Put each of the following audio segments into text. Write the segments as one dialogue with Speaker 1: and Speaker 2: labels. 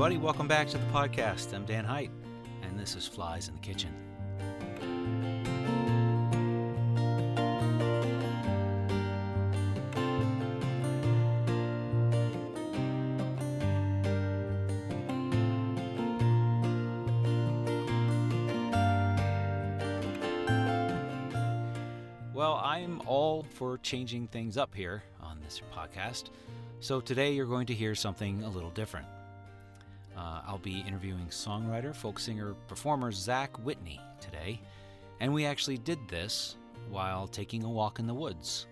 Speaker 1: everybody. Welcome back to the podcast. I'm Dan Height, and this is Flies in the Kitchen. Well, I'm all for changing things up here on this podcast, so today you're going to hear something a little different. I'll be interviewing songwriter, folk singer, performer Zach Whitney today, and we actually did this while taking a walk in the woods.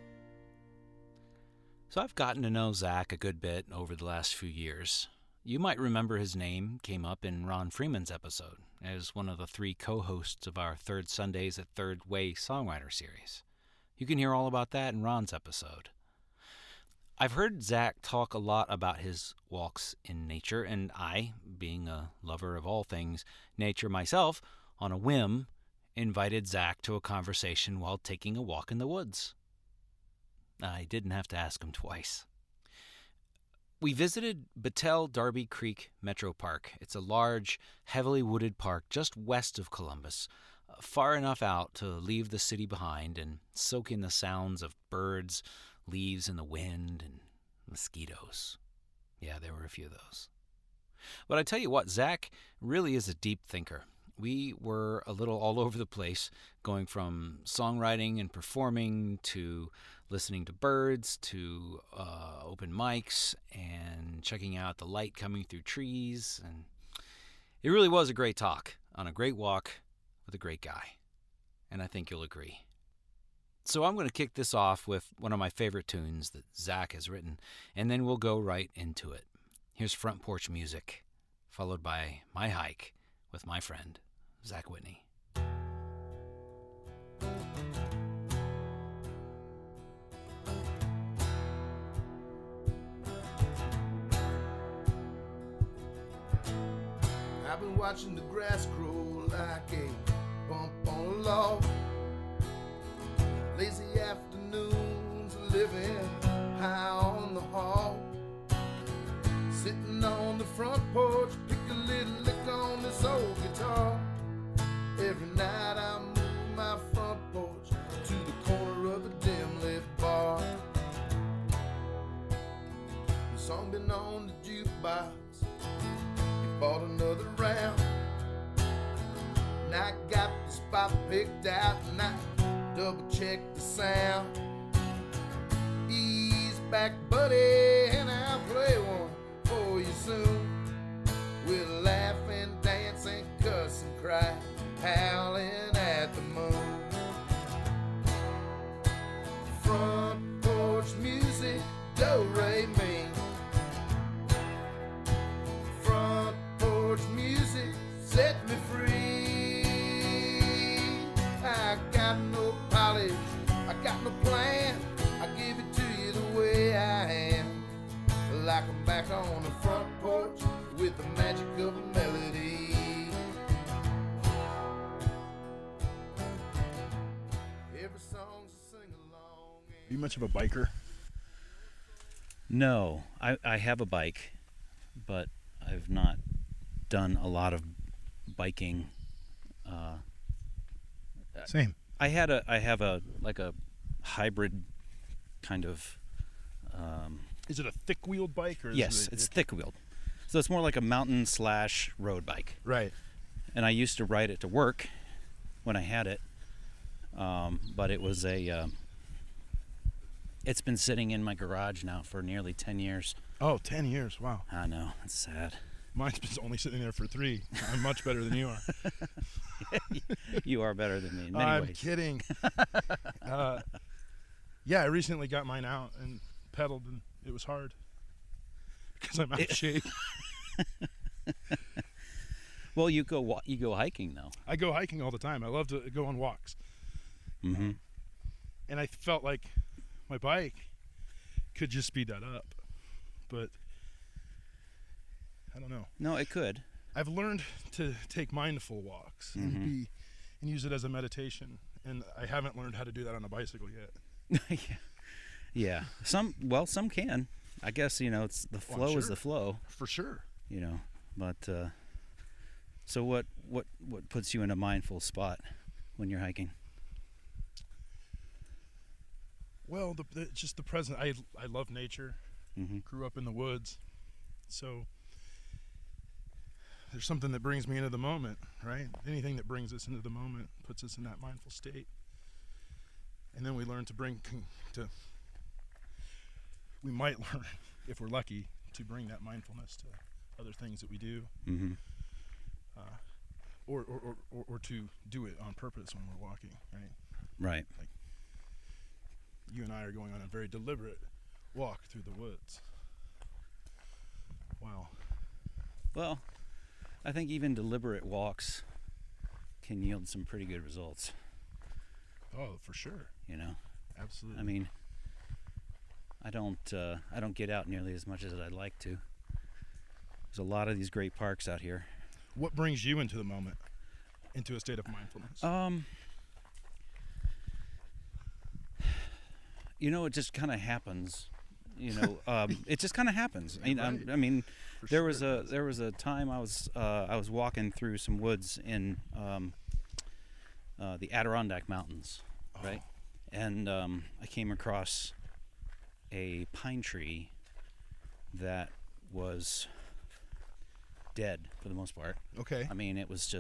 Speaker 1: So I've gotten to know Zach a good bit over the last few years. You might remember his name came up in Ron Freeman's episode as one of the 3 co-hosts of our Third Sundays at Third Way songwriter series. You can hear all about that in Ron's episode. I've heard Zach talk a lot about his walks in nature, and I, being a lover of all things nature myself, on a whim, invited Zach to a conversation while taking a walk in the woods. I didn't have to ask him twice. We visited Battelle Darby Creek Metro Park. It's a large, heavily wooded park just west of Columbus, far enough out to leave the city behind and soak in the sounds of birds, leaves in the wind, and mosquitoes. Yeah, there were a few of those. But I tell you what, Zach really is a deep thinker. We were a little all over the place, going from songwriting and performing to listening to birds to open mics and checking out the light coming through trees. And it really was a great talk on a great walk with a great guy. And I think you'll agree. So I'm going to kick this off with one of my favorite tunes that Zach has written, and then we'll go right into it. Here's Front Porch Music, followed by my hike with my friend, Zach Whitney.
Speaker 2: I've been watching the grass grow like a bump on a log. Lazy afternoons living high on the hog. Sitting on the front porch, pick a little lick on this old guitar. Every night I move my front porch to the corner of a dim lit bar. The song been on the jukebox, he bought another round. And I got the spot picked out and I double check the sound. Ease back, buddy, and I'll play one for you soon. We'll laugh and dance and cuss and cry, howling at the moon. Front porch music, do re mi. Front porch music, set me free. I got no polish, I got no plan, I give it to you the way I am. Like I'm back on the front porch with the magic of a melody. Every song's a sing-along.
Speaker 3: Are you much of a biker?
Speaker 1: No, I have a bike, but I've not done a lot of biking.
Speaker 3: Same.
Speaker 1: I have a hybrid kind of.
Speaker 3: Is it a thick-wheeled bike? Or
Speaker 1: Yes, it's thick-wheeled. So it's more like a mountain/road bike.
Speaker 3: Right.
Speaker 1: And I used to ride it to work when I had it, but it was it's been sitting in my garage now for nearly 10 years.
Speaker 3: Oh, 10 years. Wow.
Speaker 1: I know, it's sad.
Speaker 3: Mine's been only sitting there for 3. I'm much better than you are.
Speaker 1: You are better than me in many
Speaker 3: I'm
Speaker 1: ways.
Speaker 3: kidding. Yeah, I recently got mine out and pedaled, and it was hard because I'm out of shape.
Speaker 1: Well, you go hiking though.
Speaker 3: I go hiking all the time. I love to go on walks.
Speaker 1: Mm-hmm.
Speaker 3: And I felt like my bike could just speed that up, but I don't know.
Speaker 1: No, it could.
Speaker 3: I've learned to take mindful walks and use it as a meditation, and I haven't learned how to do that on a bicycle yet.
Speaker 1: Yeah. Some can. I guess, it's the flow is the flow.
Speaker 3: For sure.
Speaker 4: But so what puts you in a mindful spot when you're hiking?
Speaker 3: Well, just the present. I love nature.
Speaker 4: Mm-hmm.
Speaker 3: Grew up in the woods, so there's something that brings me into the moment, right? Anything that brings us into the moment puts us in that mindful state, and then we learn to we might learn, if we're lucky, to bring that mindfulness to other things that we do,
Speaker 4: Mm-hmm.
Speaker 3: or to do it on purpose when we're walking, right?
Speaker 4: Right.
Speaker 3: Like you and I are going on a very deliberate walk through the woods. Wow.
Speaker 4: Well, I think even deliberate walks can yield some pretty good results.
Speaker 3: Oh, for sure.
Speaker 4: You know,
Speaker 3: Absolutely.
Speaker 4: I mean, I don't get out nearly as much as I'd like to. There's a lot of these great parks out here.
Speaker 3: What brings you into the moment, into a state of mindfulness?
Speaker 4: You know, it just kind of happens. You know, it just kind of happens.
Speaker 3: Right.
Speaker 4: I mean,
Speaker 3: For
Speaker 4: there
Speaker 3: sure.
Speaker 4: was a time I was walking through some woods in the Adirondack Mountains, right? And I came across a pine tree that was dead for the most part.
Speaker 3: Okay.
Speaker 4: I mean, it was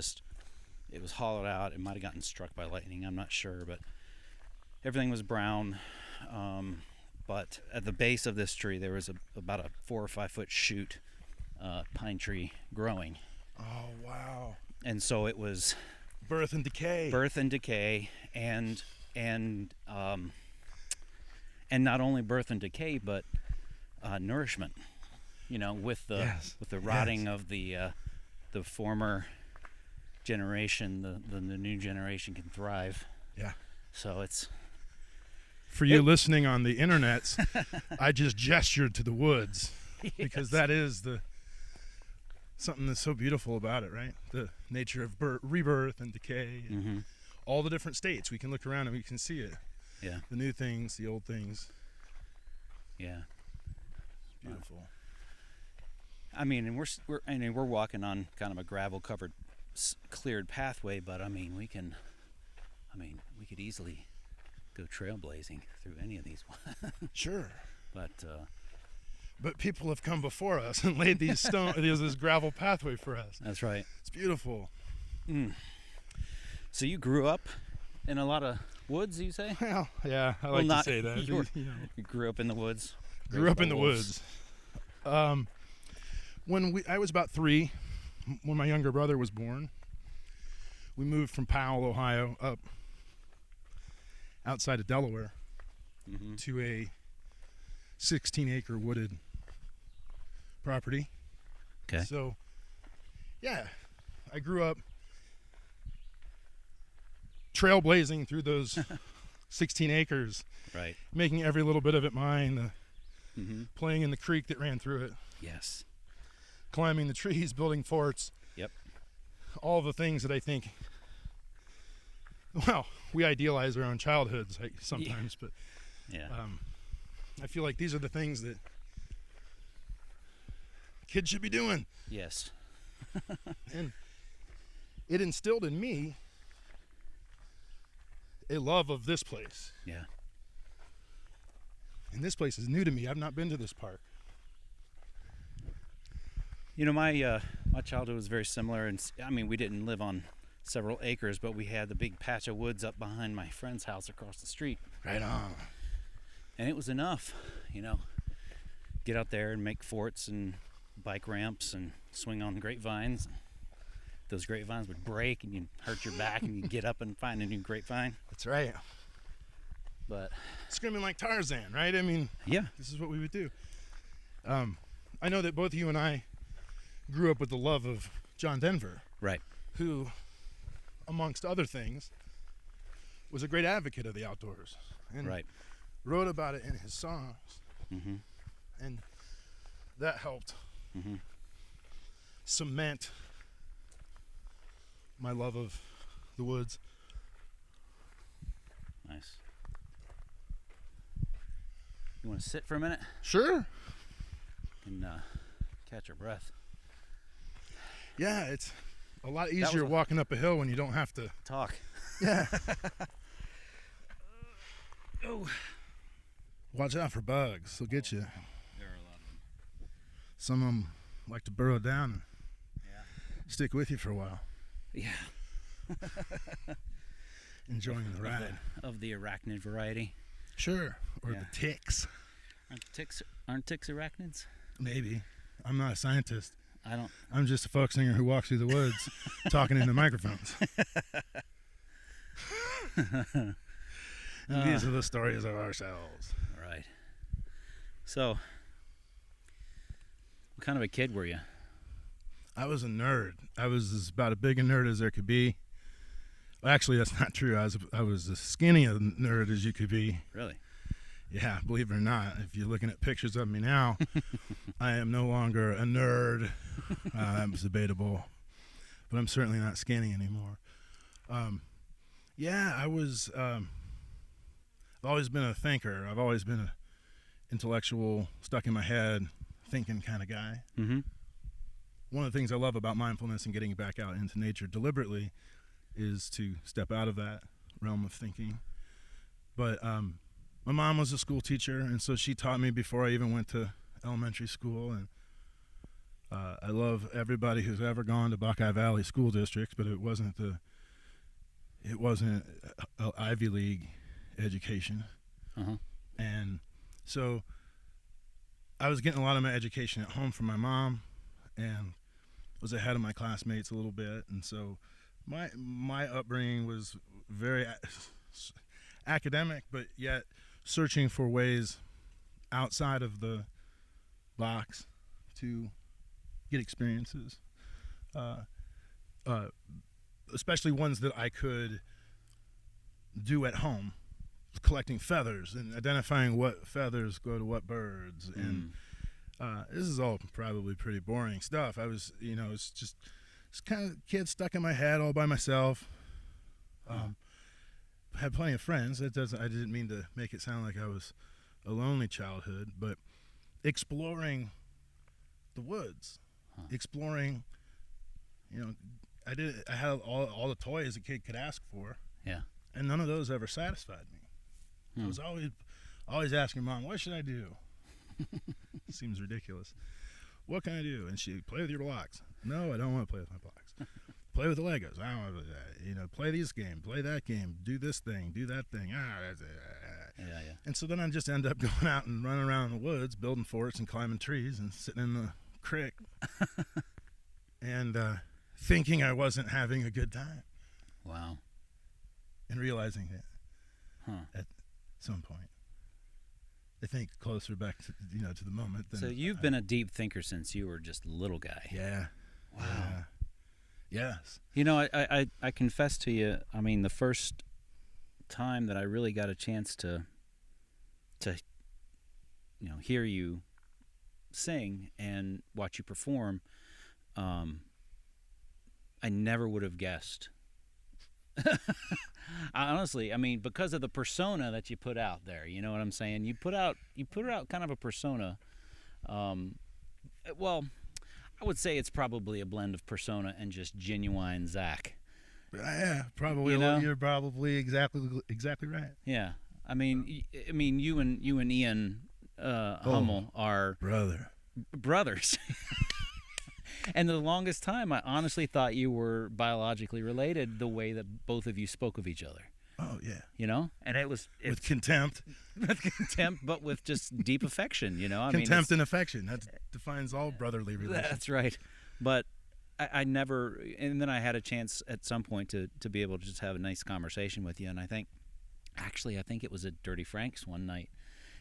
Speaker 4: hollowed out. It might have gotten struck by lightning. I'm not sure, but everything was brown. But at the base of this tree, there was about a 4 or 5 foot shoot pine tree growing.
Speaker 3: Oh, wow.
Speaker 4: And so it was
Speaker 3: Birth and decay.
Speaker 4: and not only birth and decay, but nourishment. You know, with the rotting of the former generation, the new generation can thrive.
Speaker 3: Yeah.
Speaker 4: So it's
Speaker 3: For you listening on the internets, I just gestured to the woods because that is something that's so beautiful about it, right? The nature of rebirth and decay, and
Speaker 4: mm-hmm.
Speaker 3: all the different states. We can look around and we can see it.
Speaker 4: Yeah.
Speaker 3: The new things, the old things.
Speaker 4: Yeah.
Speaker 3: Beautiful.
Speaker 4: I mean, and we're walking on kind of a gravel-covered, cleared pathway, but I mean, we could easily go trailblazing through any of these.
Speaker 3: Sure.
Speaker 4: But
Speaker 3: people have come before us and laid these this gravel pathway for us.
Speaker 4: That's right.
Speaker 3: It's beautiful.
Speaker 4: So you grew up in a lot of woods, you say?
Speaker 3: Well, yeah, I like to say that.
Speaker 4: You grew up in the woods.
Speaker 3: Grew up in the woods. When I was about 3, when my younger brother was born, we moved from Powell, Ohio, up outside of Delaware
Speaker 4: Mm-hmm.
Speaker 3: to a 16-acre wooded property.
Speaker 4: Okay.
Speaker 3: So, yeah, I grew up trailblazing through those 16 acres,
Speaker 4: Right.
Speaker 3: making every little bit of it mine,
Speaker 4: Mm-hmm.
Speaker 3: playing in the creek that ran through it,
Speaker 4: Yes.
Speaker 3: climbing the trees, building forts.
Speaker 4: Yep.
Speaker 3: All the things that I think, well, we idealize our own childhoods sometimes, but
Speaker 4: Yeah.
Speaker 3: I feel like these are the things that kids should be doing.
Speaker 4: Yes.
Speaker 3: And it instilled in me a love of this place.
Speaker 4: Yeah.
Speaker 3: And this place is new to me. I've not been to this park.
Speaker 4: You know, my childhood was very similar, and I mean, we didn't live on several acres, but we had the big patch of woods up behind my friend's house across the street.
Speaker 3: Right on.
Speaker 4: And it was enough, you know, get out there and make forts and bike ramps and swing on grapevines. Those grapevines would break and you'd hurt your back and you'd get up and find a new grapevine.
Speaker 3: That's right.
Speaker 4: But
Speaker 3: Screaming like Tarzan, right? I mean,
Speaker 4: yeah,
Speaker 3: this is what we would do. I know that both you and I grew up with the love of John Denver,
Speaker 4: right.
Speaker 3: who, amongst other things, was a great advocate of the outdoors. And
Speaker 4: Right.
Speaker 3: wrote about it in his songs.
Speaker 4: Mm-hmm.
Speaker 3: And that helped
Speaker 4: Mm-hmm.
Speaker 3: cement my love of the woods.
Speaker 4: Nice. You want to sit for a minute
Speaker 3: Sure.
Speaker 4: and catch your breath?
Speaker 3: Yeah, it's a lot
Speaker 4: was
Speaker 3: easier walking up a hill when you don't have to
Speaker 4: talk.
Speaker 3: Yeah.
Speaker 4: Oh.
Speaker 3: Watch out for bugs. They'll get you.
Speaker 4: There are a lot of them.
Speaker 3: Some of them like to burrow down and
Speaker 4: Yeah.
Speaker 3: stick with you for a while.
Speaker 4: Yeah.
Speaker 3: Enjoying the ride.
Speaker 4: Of the arachnid variety.
Speaker 3: Sure. Or
Speaker 4: Yeah.
Speaker 3: the ticks.
Speaker 4: Aren't ticks arachnids?
Speaker 3: Maybe. I'm not a scientist.
Speaker 4: I don't.
Speaker 3: I'm just a folk singer who walks through the woods talking into microphones. And these are the stories of ourselves.
Speaker 4: Right. So, what kind of a kid were you?
Speaker 3: I was a nerd. I was about as big a nerd as there could be. Well, actually, that's not true. I was as skinny a nerd as you could be.
Speaker 4: Really?
Speaker 3: Yeah, believe it or not. If you're looking at pictures of me now, I am no longer a nerd. It's debatable. But I'm certainly not skinny anymore. Yeah, I was... I've always been a thinker. I've always been an intellectual, stuck in my head, thinking kind of guy.
Speaker 4: Mm-hmm.
Speaker 3: One of the things I love about mindfulness and getting back out into nature deliberately is to step out of that realm of thinking. But my mom was a school teacher, and so she taught me before I even went to elementary school. And I love everybody who's ever gone to Buckeye Valley School District, but it wasn't an Ivy League education.
Speaker 4: Uh-huh.
Speaker 3: And so I was getting a lot of my education at home from my mom, and was ahead of my classmates a little bit. And so my upbringing was very academic, but yet searching for ways outside of the box to get experiences, especially ones that I could do at home, collecting feathers and identifying what feathers go to what birds. And this is all probably pretty boring stuff. I was, it's kind of kid stuck in my head all by myself. Had plenty of friends. I didn't mean to make it sound like I was a lonely childhood, but exploring the woods, exploring, I had all the toys a kid could ask for.
Speaker 4: Yeah.
Speaker 3: And none of those ever satisfied me. I was always asking Mom, what should I do? Seems ridiculous. What can I do? And she, play with your blocks. No, I don't want to play with my blocks. Play with the Legos. I don't want to do that. Play this game, play that game, do this thing, do that thing.
Speaker 4: Yeah.
Speaker 3: And so then I just end up going out and running around in the woods, building forts and climbing trees and sitting in the creek and thinking I wasn't having a good time.
Speaker 4: Wow.
Speaker 3: And realizing that at some point. I think closer back to to the moment.
Speaker 4: So you've been a deep thinker since you were just a little guy.
Speaker 3: Yeah.
Speaker 4: Wow.
Speaker 3: Yeah. Yes.
Speaker 4: I confess to you, I mean, the first time that I really got a chance to hear you sing and watch you perform, I never would have guessed. Honestly, I mean, because of the persona that you put out there, you know what I'm saying? You put out kind of a persona. Well, I would say it's probably a blend of persona and just genuine Zach.
Speaker 3: Yeah, probably. You're probably exactly right.
Speaker 4: Yeah, I mean, you and Ian Hummel are brothers. And the longest time, I honestly thought you were biologically related the way that both of you spoke of each other.
Speaker 3: Oh, yeah.
Speaker 4: And with
Speaker 3: contempt.
Speaker 4: With contempt, but with just deep affection,
Speaker 3: Contempt and affection. That defines all brotherly relations.
Speaker 4: That's right. But I never, and then I had a chance at some point to be able to just have a nice conversation with you. And I think it was at Dirty Frank's one night.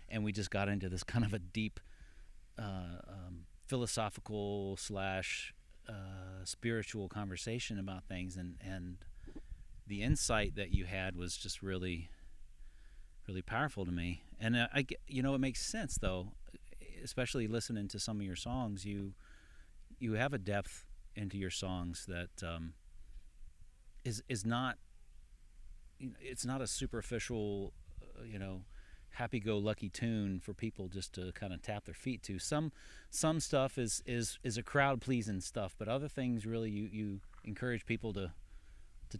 Speaker 4: And we just got into this kind of a deep, philosophical / spiritual conversation about things, and the insight that you had was just really, really powerful to me. And it makes sense though, especially listening to some of your songs. You have a depth into your songs that is not, it's not a superficial,
Speaker 1: happy-go-lucky tune for people just to kind of tap their feet to. Some stuff is a crowd-pleasing stuff, but other things really you encourage people to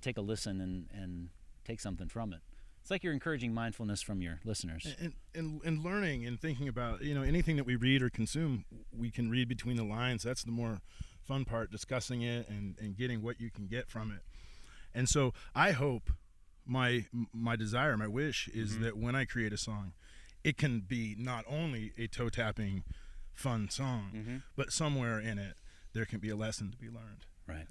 Speaker 1: take a listen and take something from it. It's like you're encouraging mindfulness from your listeners.
Speaker 3: And learning and thinking about, anything that we read or consume, we can read between the lines. That's the more fun part, discussing it and getting what you can get from it. And so I hope, my desire, my wish is that when I create a song, it can be not only a toe-tapping, fun song, but somewhere in it there can be a lesson to be learned.
Speaker 1: Right.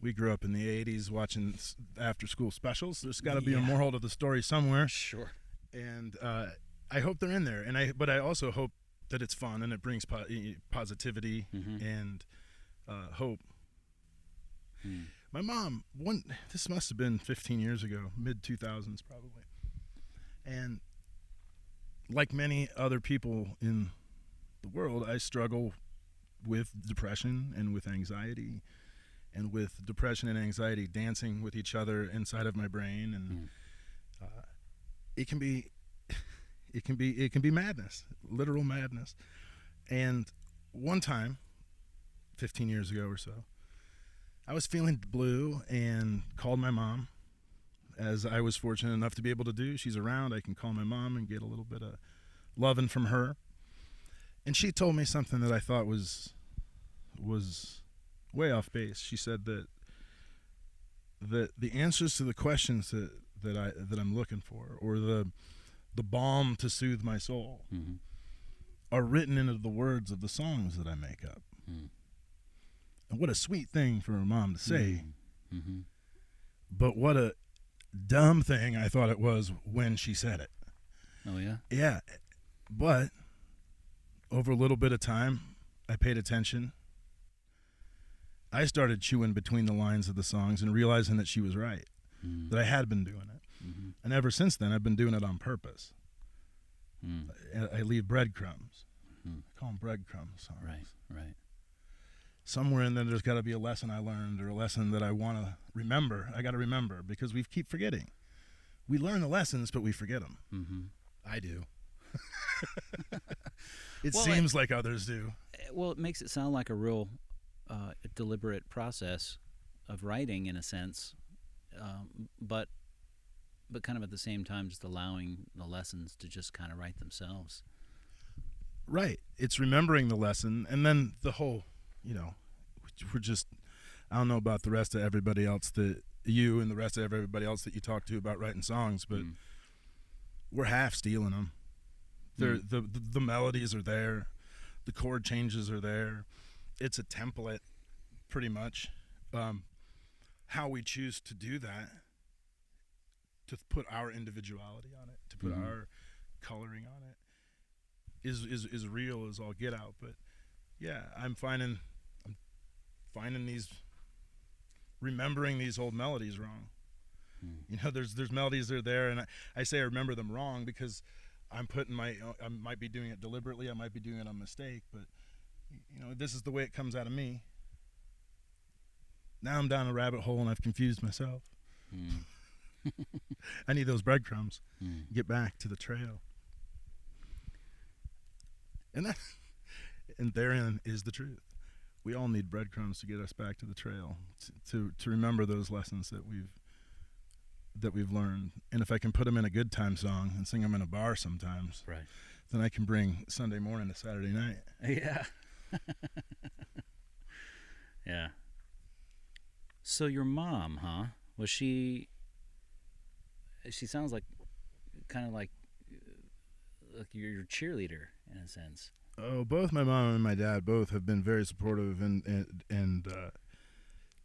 Speaker 3: We grew up in the 80s watching after-school specials. There's got to be a moral to the story somewhere.
Speaker 1: Sure.
Speaker 3: And I hope they're in there. But I also hope that it's fun and it brings positivity and hope. My mom, this must have been 15 years ago, mid-2000s probably. And like many other people in the world, I struggle with depression and with anxiety, and with depression and anxiety dancing with each other inside of my brain. And it can be madness, literal madness. And one time, 15 years ago or so, I was feeling blue and called my mom, as I was fortunate enough to be able to do. She's around. I can call my mom and get a little bit of loving from her. And she told me something that I thought was way off base. She said that the answers to the questions that I'm looking for, or the balm to soothe my soul, are written into the words of the songs that I make up. And what a sweet thing for a mom to say. But what a dumb thing I thought it was when she said it.
Speaker 1: Oh, yeah?
Speaker 3: Yeah. But over a little bit of time, I paid attention. I started chewing between the lines of the songs and realizing that she was right, that I had been doing it. And ever since then, I've been doing it on purpose. I leave breadcrumbs. I call them breadcrumb songs.
Speaker 1: Right.
Speaker 3: Somewhere in there, there's got to be a lesson I learned, or a lesson that I want to remember. I got to remember, because we keep forgetting. We learn the lessons, but we forget them. I do. It seems like others do.
Speaker 1: Well, it makes it sound like a real deliberate process of writing, in a sense, but kind of at the same time just allowing the lessons to just kind of write themselves.
Speaker 3: Right. It's remembering the lesson, and then the whole, we're just, I don't know about the rest of everybody else, that you and the rest of everybody else that you talk to about writing songs, but we're half stealing them. The melodies are there. The chord changes are there. It's a template, pretty much. How we choose to do that, to put our individuality on it, to put our coloring on it, is real as all get out. But yeah, I'm finding remembering these old melodies wrong. There's melodies that are there, and I say I remember them wrong because I might be doing it deliberately, I might be doing it on mistake, but this is the way it comes out of me. Now I'm down a rabbit hole and I've confused myself. I need those breadcrumbs. Get back to the trail. And therein is the truth. We all need breadcrumbs to get us back to the trail, to remember those lessons that we've learned. And if I can put them in a good time song and sing them in a bar sometimes,
Speaker 1: right,
Speaker 3: then I can bring Sunday morning to Saturday night.
Speaker 1: Yeah. Yeah. So your mom, was she sounds like kind of like your cheerleader in a sense.
Speaker 3: Oh, both my mom and my dad both have been very supportive and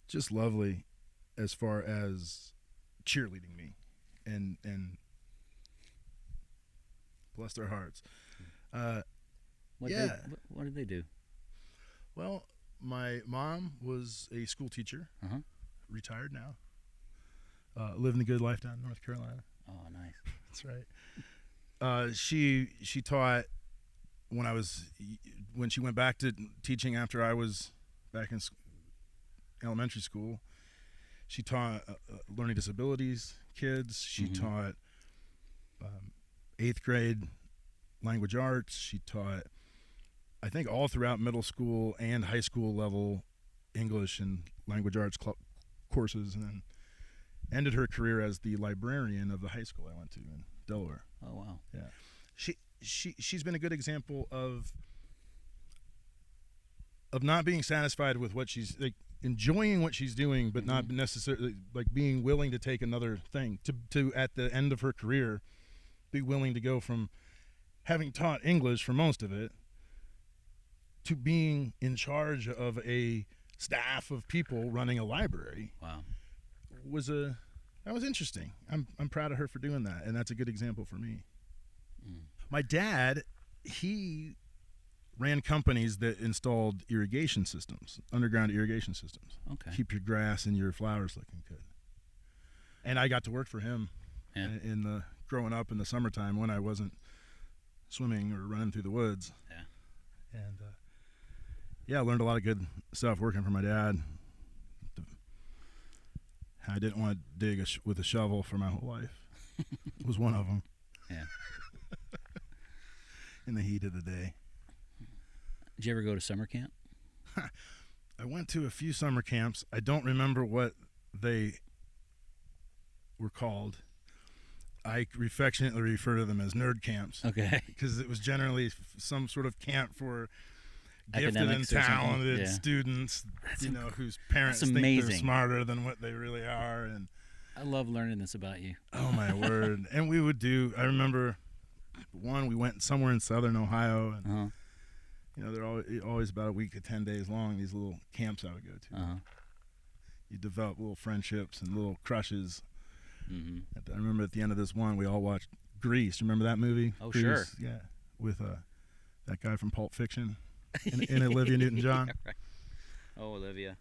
Speaker 3: just lovely as far as cheerleading me, and bless their hearts.
Speaker 1: What did they do?
Speaker 3: Well, my mom was a school teacher, retired now, living a good life down in North Carolina.
Speaker 1: Oh, nice.
Speaker 3: That's right. She taught when she went back to teaching after I was back in elementary school. She taught learning disabilities kids. She taught 8th grade language arts. She taught, I think, all throughout middle school and high school level English and language arts courses, and then ended her career as the librarian of the high school I went to in Delaware.
Speaker 4: Oh, wow.
Speaker 3: Yeah. She's been a good example of not being satisfied with what she's like, enjoying what she's doing, but not necessarily like being willing to take another thing to at the end of her career be willing to go from having taught English for most of it to being in charge of a staff of people running a library.
Speaker 4: Wow.
Speaker 3: That was interesting. I'm proud of her for doing that, and that's a good example for me. My dad, he ran companies that installed irrigation systems, underground irrigation systems.
Speaker 4: Okay.
Speaker 3: Keep your grass and your flowers looking good. And I got to work for him in the growing up in the summertime when I wasn't swimming or running through the woods.
Speaker 4: Yeah.
Speaker 3: And I learned a lot of good stuff working for my dad. I didn't want to dig with a shovel for my whole life. It was one of them.
Speaker 4: Yeah.
Speaker 3: In the heat of the day.
Speaker 4: Did you ever go to summer camp?
Speaker 3: I went to a few summer camps. I don't remember what they were called. I affectionately refer to them as nerd camps.
Speaker 4: Okay.
Speaker 3: Because it was generally some sort of camp for gifted and
Speaker 4: Academics or something.
Speaker 3: talented
Speaker 4: Yeah.
Speaker 3: students, whose parents
Speaker 4: that's
Speaker 3: think they're
Speaker 4: amazing.
Speaker 3: smarter than what they really are. And
Speaker 4: I love learning this about you.
Speaker 3: oh my word! And we would I remember we went somewhere in southern Ohio, and
Speaker 4: Uh-huh.
Speaker 3: they're always about a week to 10 days long. These little camps I would go to.
Speaker 4: Uh-huh.
Speaker 3: You develop little friendships and little crushes.
Speaker 4: Mm-hmm.
Speaker 3: I remember at the end of this one, we all watched Grease. Remember that movie?
Speaker 4: Oh,
Speaker 3: Grease?
Speaker 4: sure.
Speaker 3: Yeah, with that guy from Pulp Fiction and Olivia Newton-John.
Speaker 4: Yeah, right. Oh, Olivia.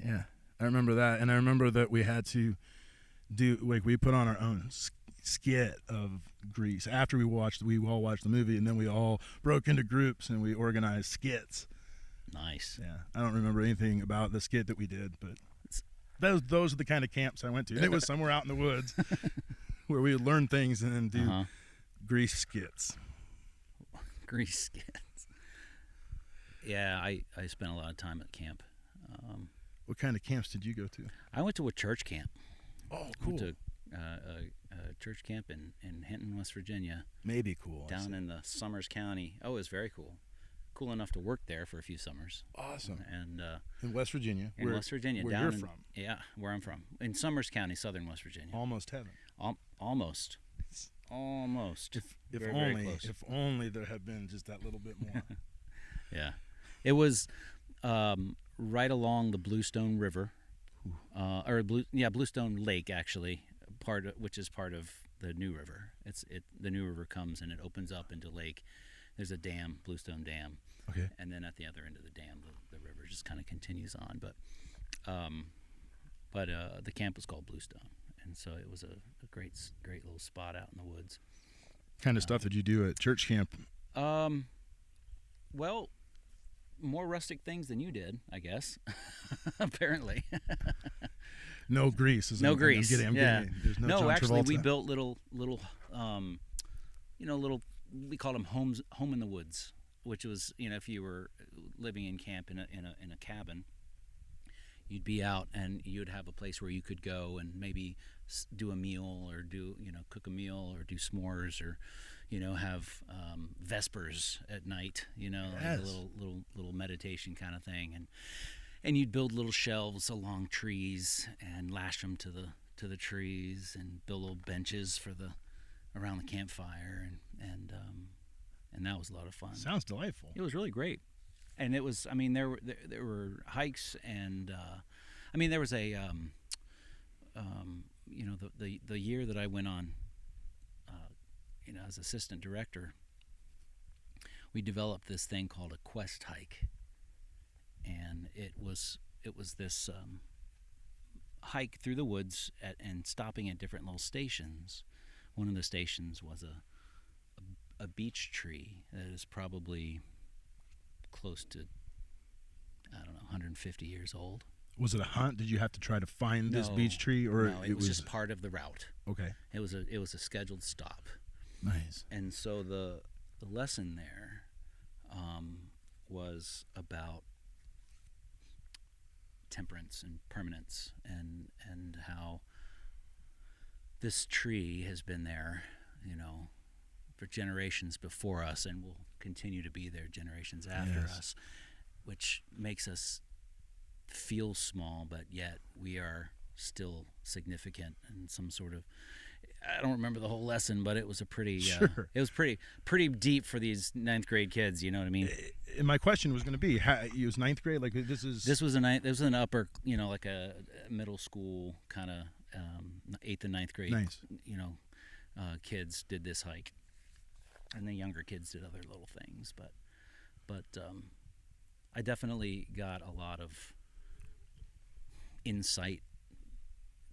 Speaker 3: Yeah, I remember that, and I remember that we had to we put on our own skit of Grease after we all watched the movie, and then we all broke into groups and we organized skits.
Speaker 4: Nice.
Speaker 3: Yeah, I don't remember anything about the skit that we did, but those are the kind of camps I went to. And it was somewhere out in the woods where we would learn things and then do Grease skits.
Speaker 4: Grease skits. Yeah, I spent a lot of time at camp.
Speaker 3: What kind of camps did you go to?
Speaker 4: I went to a church camp.
Speaker 3: Oh, cool.
Speaker 4: Went to a church camp in Hinton, West Virginia.
Speaker 3: Maybe cool.
Speaker 4: Down in the Summers County. Oh, it was very cool. Cool enough to work there for a few summers.
Speaker 3: Awesome.
Speaker 4: And
Speaker 3: in West Virginia.
Speaker 4: In West Virginia.
Speaker 3: Where
Speaker 4: down
Speaker 3: you're
Speaker 4: in,
Speaker 3: from.
Speaker 4: Yeah, where I'm from. In Summers County, southern West Virginia.
Speaker 3: Almost heaven.
Speaker 4: Almost. Almost.
Speaker 3: If
Speaker 4: very,
Speaker 3: only.
Speaker 4: very close.
Speaker 3: If only there had been just that little bit more.
Speaker 4: Yeah. It was right along the Bluestone River. Bluestone Lake, actually, which is part of the New River. The New River comes and it opens up into lake. There's a dam, Bluestone Dam.
Speaker 3: Okay.
Speaker 4: And then at the other end of the dam, the river just kind of continues on. But the camp was called Bluestone, and so it was a great little spot out in the woods.
Speaker 3: Kind of stuff that you do at church camp?
Speaker 4: Well, more rustic things than you did, I guess. Apparently.
Speaker 3: No grease.
Speaker 4: No grease.
Speaker 3: I'm getting there's no John
Speaker 4: actually,
Speaker 3: Travolta.
Speaker 4: we built little, we called them home in the woods, which was, if you were living in camp in a cabin, you'd be out and you'd have a place where you could go and maybe do a meal or cook a meal or do s'mores or, have vespers at night,
Speaker 3: Yes.
Speaker 4: like a little meditation kind of thing. And you'd build little shelves along trees and lash them to the trees and build little benches around the campfire and that was a lot of fun.
Speaker 3: Sounds delightful.
Speaker 4: It was really great, and it was. I mean, there were hikes and there was a the year that I went on as assistant director, we developed this thing called a quest hike. And it was this hike through the woods and stopping at different little stations. One of the stations was a beech tree that is probably close to 150 years old.
Speaker 3: Was it a hunt? Did you have to try to find this beech tree, or
Speaker 4: no, it was just part of the route?
Speaker 3: Okay.
Speaker 4: It was a scheduled stop,
Speaker 3: Nice.
Speaker 4: And so the lesson there was about temperance and permanence, and how this tree has been there, for generations before us, and will continue to be there generations after us, which makes us feel small, but yet we are still significant in some sort of. I don't remember the whole lesson, but it was a pretty. It was pretty deep for these 9th grade kids. You know what I mean?
Speaker 3: And my question was going to be, it was 9th grade. Like this was an upper, like a middle school kind of 8th and 9th grade. Nice.
Speaker 4: Kids did this hike, and the younger kids did other little things. But I definitely got a lot of insight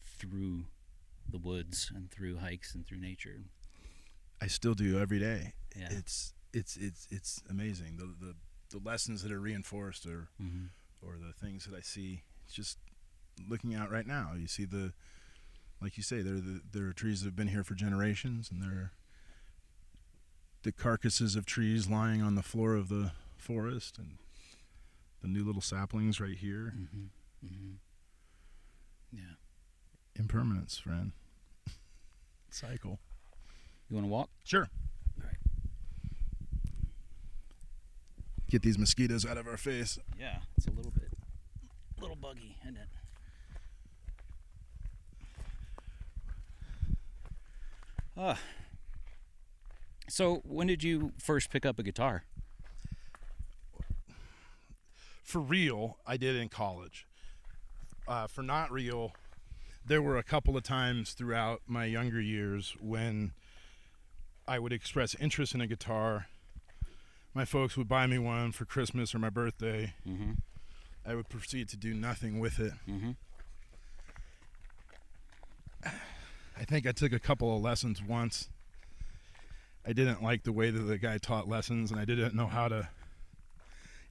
Speaker 4: through the woods and through hikes and through nature.
Speaker 3: I still do every day.
Speaker 4: Yeah.
Speaker 3: It's amazing the lessons that are reinforced or the things that I see. It's just looking out right now. You see like you say, there are trees that have been here for generations, and there are the carcasses of trees lying on the floor of the forest, and the new little saplings right here.
Speaker 4: Yeah.
Speaker 3: Impermanence, friend. Cycle.
Speaker 4: You want to walk?
Speaker 3: Sure.
Speaker 4: All right.
Speaker 3: Get these mosquitoes out of our face.
Speaker 4: Yeah, it's a little buggy, isn't it? So when did you first pick up a guitar?
Speaker 3: For real, I did in college. For not real, there were a couple of times throughout my younger years when I would express interest in a guitar. My folks would buy me one for Christmas or my birthday. I would proceed to do nothing with it. I think I took a couple of lessons once. I didn't like the way that the guy taught lessons, and I didn't know how to,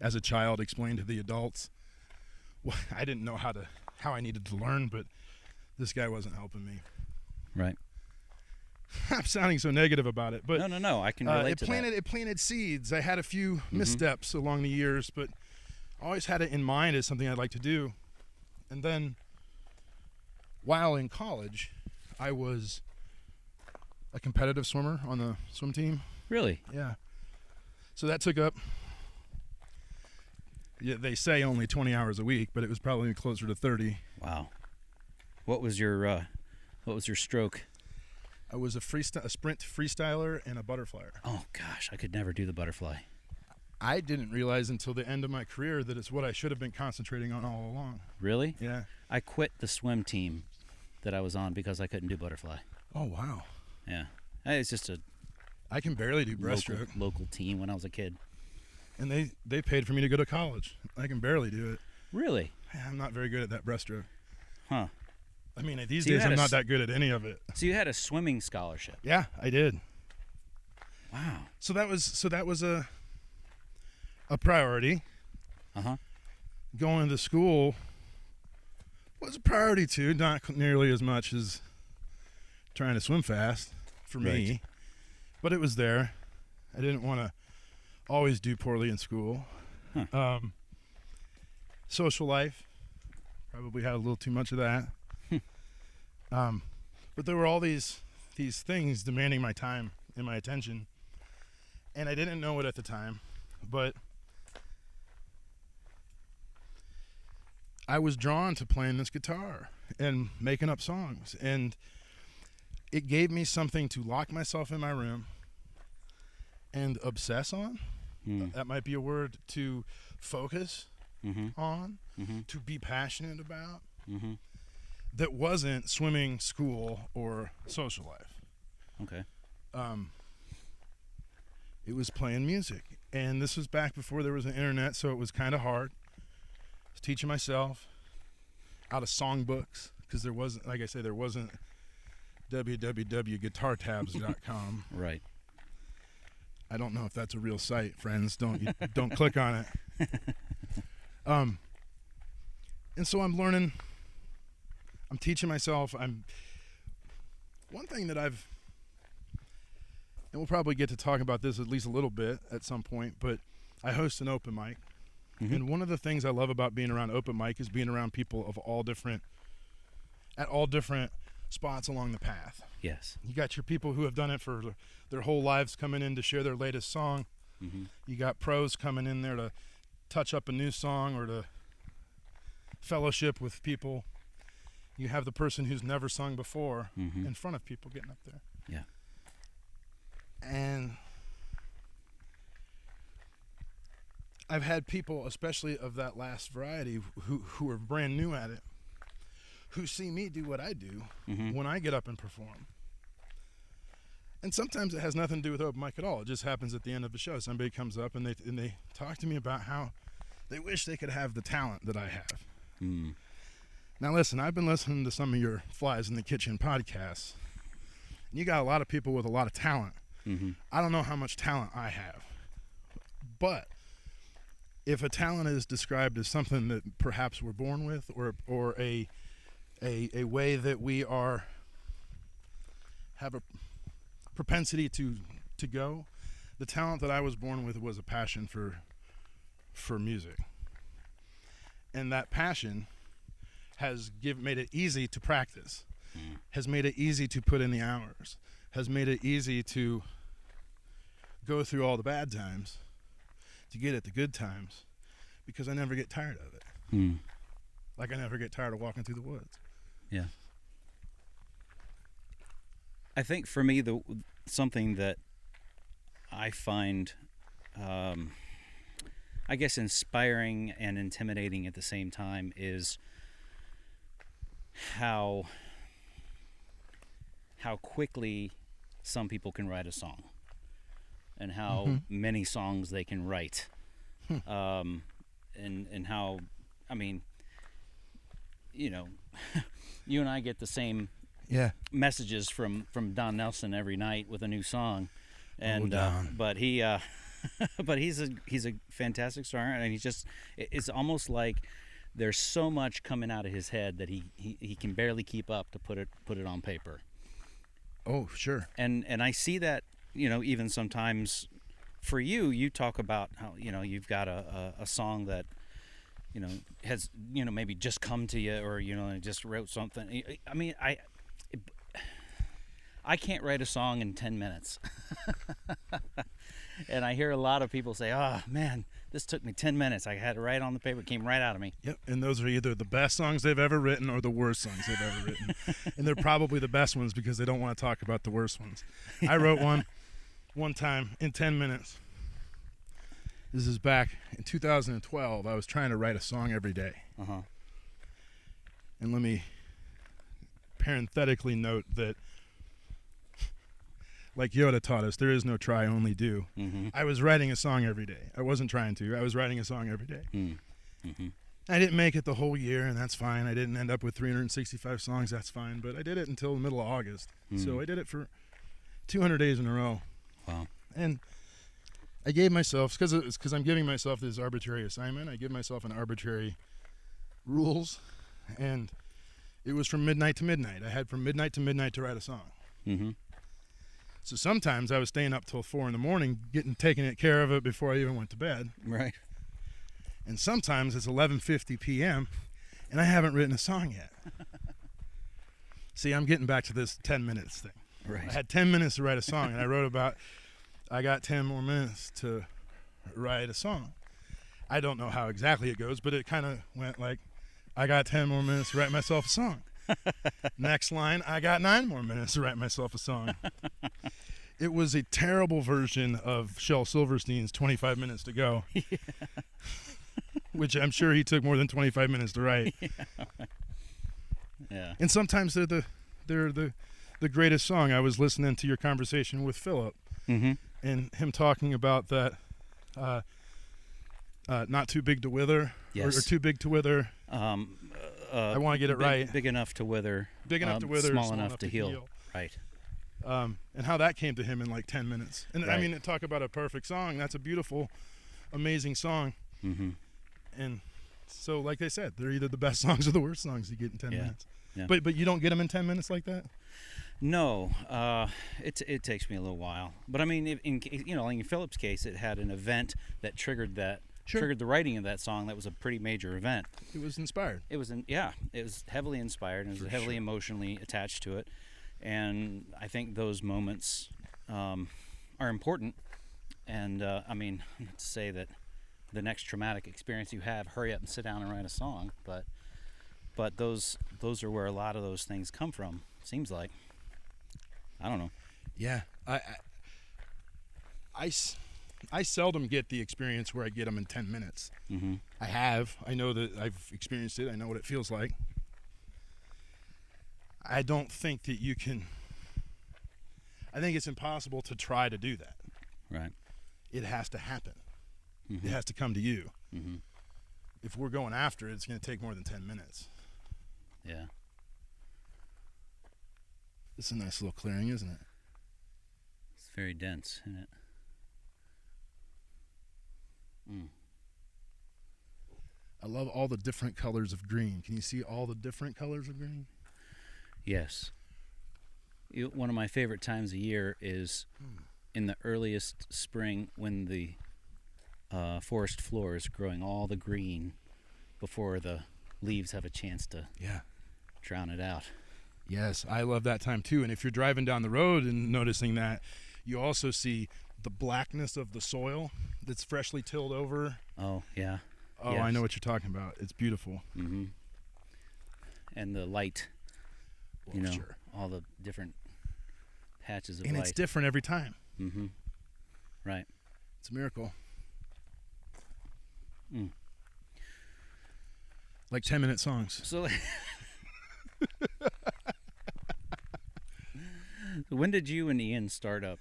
Speaker 3: as a child, explain to the adults. Well, I didn't know how I needed to learn, but this guy wasn't helping me.
Speaker 4: Right.
Speaker 3: I'm sounding so negative about it, but
Speaker 4: no, I can relate to that.
Speaker 3: It planted seeds. I had a few missteps along the years, but I always had it in mind as something I'd like to do. And then, while in college, I was a competitive swimmer on the swim team.
Speaker 4: Really?
Speaker 3: Yeah. So that took up, they say only 20 hours a week, but it was probably closer to 30.
Speaker 4: Wow. What was your stroke?
Speaker 3: I was a sprint freestyler and a butterflyer.
Speaker 4: Oh gosh, I could never do the butterfly.
Speaker 3: I didn't realize until the end of my career that it's what I should have been concentrating on all along.
Speaker 4: Really?
Speaker 3: Yeah.
Speaker 4: I quit the swim team that I was on because I couldn't do butterfly.
Speaker 3: Oh wow.
Speaker 4: Yeah. It's just a
Speaker 3: I can barely do breaststroke.
Speaker 4: Local team when I was a kid.
Speaker 3: And they paid for me to go to college. I can barely do it.
Speaker 4: Really?
Speaker 3: I'm not very good at that breaststroke.
Speaker 4: Huh.
Speaker 3: I mean, these days I'm not that good at any of it.
Speaker 4: So you had a swimming scholarship?
Speaker 3: Yeah, I did.
Speaker 4: Wow.
Speaker 3: So that was a priority. Going to school was a priority too, not nearly as much as trying to swim fast for me, but it was there. I didn't want to always do poorly in school. Social life, probably had a little too much of that. But there were all these things demanding my time and my attention, and I didn't know it at the time, but I was drawn to playing this guitar and making up songs, and it gave me something to lock myself in my room and obsess on. That might be a word. To focus on, to be passionate about. That wasn't swimming, school, or social life.
Speaker 4: Okay.
Speaker 3: It was playing music, and this was back before there was an internet, so it was kind of hard. I was teaching myself out of songbooks, because there wasn't, like I say, there wasn't www.guitartabs.com.
Speaker 4: Right.
Speaker 3: I don't know if that's a real site, friends. Don't click on it. And so I'm learning. I'm teaching myself. One thing that we'll probably get to talk about this at least a little bit at some point, but I host an open mic.
Speaker 4: Mm-hmm.
Speaker 3: And one of the things I love about being around open mic is being around people of all different spots along the path.
Speaker 4: Yes.
Speaker 3: You got your people who have done it for their whole lives coming in to share their latest song.
Speaker 4: Mm-hmm.
Speaker 3: You got pros coming in there to touch up a new song or to fellowship with people. You have the person who's never sung before
Speaker 4: Mm-hmm.
Speaker 3: in front of people getting up there.
Speaker 4: Yeah.
Speaker 3: And I've had people, especially of that last variety, who are brand new at it, who see me do what I do
Speaker 4: Mm-hmm.
Speaker 3: when I get up and perform. And sometimes it has nothing to do with open mic at all. It just happens at the end of the show. Somebody comes up and they talk to me about how they wish they could have the talent that I have.
Speaker 4: Mm.
Speaker 3: Now listen, I've been listening to some of your Flies in the Kitchen podcasts. And you got a lot of people with a lot of talent.
Speaker 4: Mm-hmm.
Speaker 3: I don't know how much talent I have. But if a talent is described as something that perhaps we're born with or a way that we have a propensity to go, the talent that I was born with was a passion for music. And that passion has made it easy to practice, has made it easy to put in the hours, has made it easy to go through all the bad times to get at the good times, because I never get tired of it.
Speaker 4: Mm.
Speaker 3: Like I never get tired of walking through the woods.
Speaker 4: Yeah. I think for me, something that I find, I guess, inspiring and intimidating at the same time is how quickly some people can write a song, and how many songs they can write, and how, I mean, you know, you and I get the same messages from Don Nelson every night with a new song, and but he's a fantastic songwriter, and it's almost like there's so much coming out of his head that he can barely keep up to put it on paper.
Speaker 3: Oh, sure.
Speaker 4: And I see that, you know, even sometimes for you talk about how, you know, you've got a song that, you know, has, you know, maybe just come to you, or, you know, just wrote something. I mean, I can't write a song in 10 minutes. And I hear a lot of people say, oh, man, this took me 10 minutes. I had to write on the paper. It came right out of me.
Speaker 3: Yep, and those are either the best songs they've ever written or the worst songs they've ever written. And they're probably the best ones because they don't want to talk about the worst ones. I wrote one time in 10 minutes. This is back in 2012. I was trying to write a song every day.
Speaker 4: Uh-huh.
Speaker 3: And let me parenthetically note that, like Yoda taught us, there is no try, only do.
Speaker 4: Mm-hmm.
Speaker 3: I was writing a song every day. I wasn't trying to. I was writing a song every day.
Speaker 4: Mm-hmm.
Speaker 3: I didn't make it the whole year, and that's fine. I didn't end up with 365 songs. That's fine. But I did it until the middle of August. So I did it for 200 days in a row.
Speaker 4: Wow.
Speaker 3: And I gave myself, because I'm giving myself this arbitrary assignment, I give myself an arbitrary rules. And it was from midnight to midnight. I had from midnight to midnight to write a song.
Speaker 4: Mm-hmm.
Speaker 3: So sometimes I was staying up till 4 a.m, taking care of it before I even went to bed.
Speaker 4: Right.
Speaker 3: And sometimes it's 11:50 p.m. and I haven't written a song yet. See, I'm getting back to this 10 minutes thing.
Speaker 4: Right.
Speaker 3: I had 10 minutes to write a song, and I got 10 more minutes to write a song. I don't know how exactly it goes, but it kind of went like, I got 10 more minutes to write myself a song. Next line, I got 9 more minutes to write myself a song. It was a terrible version of Shel Silverstein's 25 Minutes to Go, which I'm sure he took more than 25 minutes to write.
Speaker 4: Yeah.
Speaker 3: And sometimes they're the greatest song. I was listening to your conversation with Philip, and him talking about that Not Too Big to Wither,
Speaker 4: Yes.
Speaker 3: or Too Big to Wither. I want to get it right.
Speaker 4: Big enough to wither.
Speaker 3: Big enough to wither,
Speaker 4: Small enough to heal. Right.
Speaker 3: And how that came to him in like 10 minutes. And
Speaker 4: Right.
Speaker 3: I mean, talk about a perfect song. That's a beautiful, amazing song.
Speaker 4: Mm-hmm.
Speaker 3: And so, like they said, they're either the best songs or the worst songs you get in 10 minutes.
Speaker 4: Yeah.
Speaker 3: But you don't get them in 10 minutes like that?
Speaker 4: No, it takes me a little while. But I mean, in Philip's case, it had an event that triggered that.
Speaker 3: Sure.
Speaker 4: Triggered the writing of that song. That was a pretty major event.
Speaker 3: It was inspired.
Speaker 4: It was heavily inspired and it was heavily emotionally attached to it. And I think those moments are important. And I mean, not to say that the next traumatic experience you have, hurry up and sit down and write a song, but those are where a lot of those things come from. Seems like. I don't know.
Speaker 3: Yeah, I seldom get the experience where I get them in 10 minutes.
Speaker 4: Mm-hmm.
Speaker 3: I know that I've experienced it. I know what it feels like. I don't think that you can. I think it's impossible to try to do that.
Speaker 4: Right.
Speaker 3: It has to happen.
Speaker 4: Mm-hmm.
Speaker 3: It has to come to you.
Speaker 4: Mm-hmm.
Speaker 3: If we're going after it, it's going to take more than 10 minutes.
Speaker 4: Yeah.
Speaker 3: It's a nice little clearing, isn't it?
Speaker 4: It's very dense, isn't it? Mm.
Speaker 3: I love all the different colors of green. Can you see all the different colors of green?
Speaker 4: Yes. One of my favorite times of year is in the earliest spring when the forest floor is growing all the green before the leaves have a chance to drown it out.
Speaker 3: Yes, I love that time too. And if you're driving down the road and noticing that, you also see the blackness of the soil that's freshly tilled over.
Speaker 4: Oh, yeah.
Speaker 3: Oh, yes. I know what you're talking about. It's beautiful.
Speaker 4: Mm-hmm. And the light,
Speaker 3: sure.
Speaker 4: All the different patches of
Speaker 3: light. And it's different every time.
Speaker 4: Mm-hmm. Right.
Speaker 3: It's a miracle.
Speaker 4: Mm.
Speaker 3: Like 10-minute songs.
Speaker 4: So when did you and Ian start up?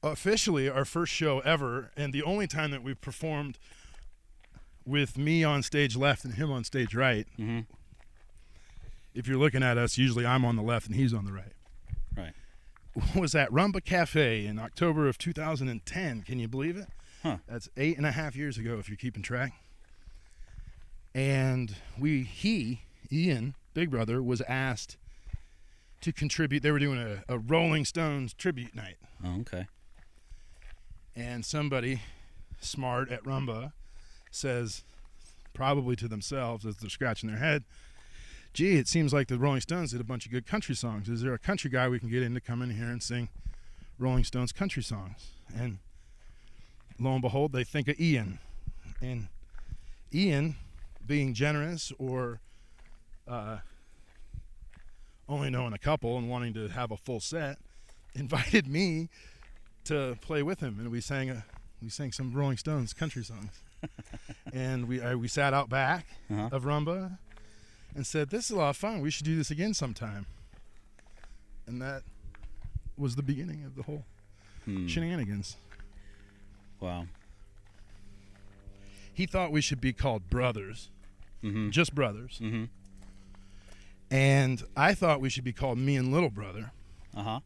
Speaker 3: Officially, our first show ever, and the only time that we performed with me on stage left and him on stage right.
Speaker 4: Mm-hmm.
Speaker 3: If you're looking at us, usually I'm on the left and he's on the right.
Speaker 4: Right.
Speaker 3: Was at Rumba Cafe in October of 2010. Can you believe it?
Speaker 4: Huh.
Speaker 3: That's 8.5 years ago, if you're keeping track. And Ian, Big Brother, was asked to contribute. They were doing a Rolling Stones tribute night.
Speaker 4: Oh, okay.
Speaker 3: And somebody smart at Rumba says, probably to themselves as they're scratching their head, gee, it seems like the Rolling Stones did a bunch of good country songs. Is there a country guy we can get in to come in here and sing Rolling Stones country songs? And lo and behold, they think of Ian. And Ian, being generous or only knowing a couple and wanting to have a full set, invited me to play with him, and we sang some Rolling Stones country songs. And we sat out back of Rumba and said, this is a lot of fun. We should do this again sometime. And that was the beginning of the whole shenanigans.
Speaker 4: Wow.
Speaker 3: He thought we should be called Brothers.
Speaker 4: Mm-hmm.
Speaker 3: Just Brothers.
Speaker 4: Mm-hmm.
Speaker 3: And I thought we should be called Me and Little Brother.
Speaker 4: Uh-huh.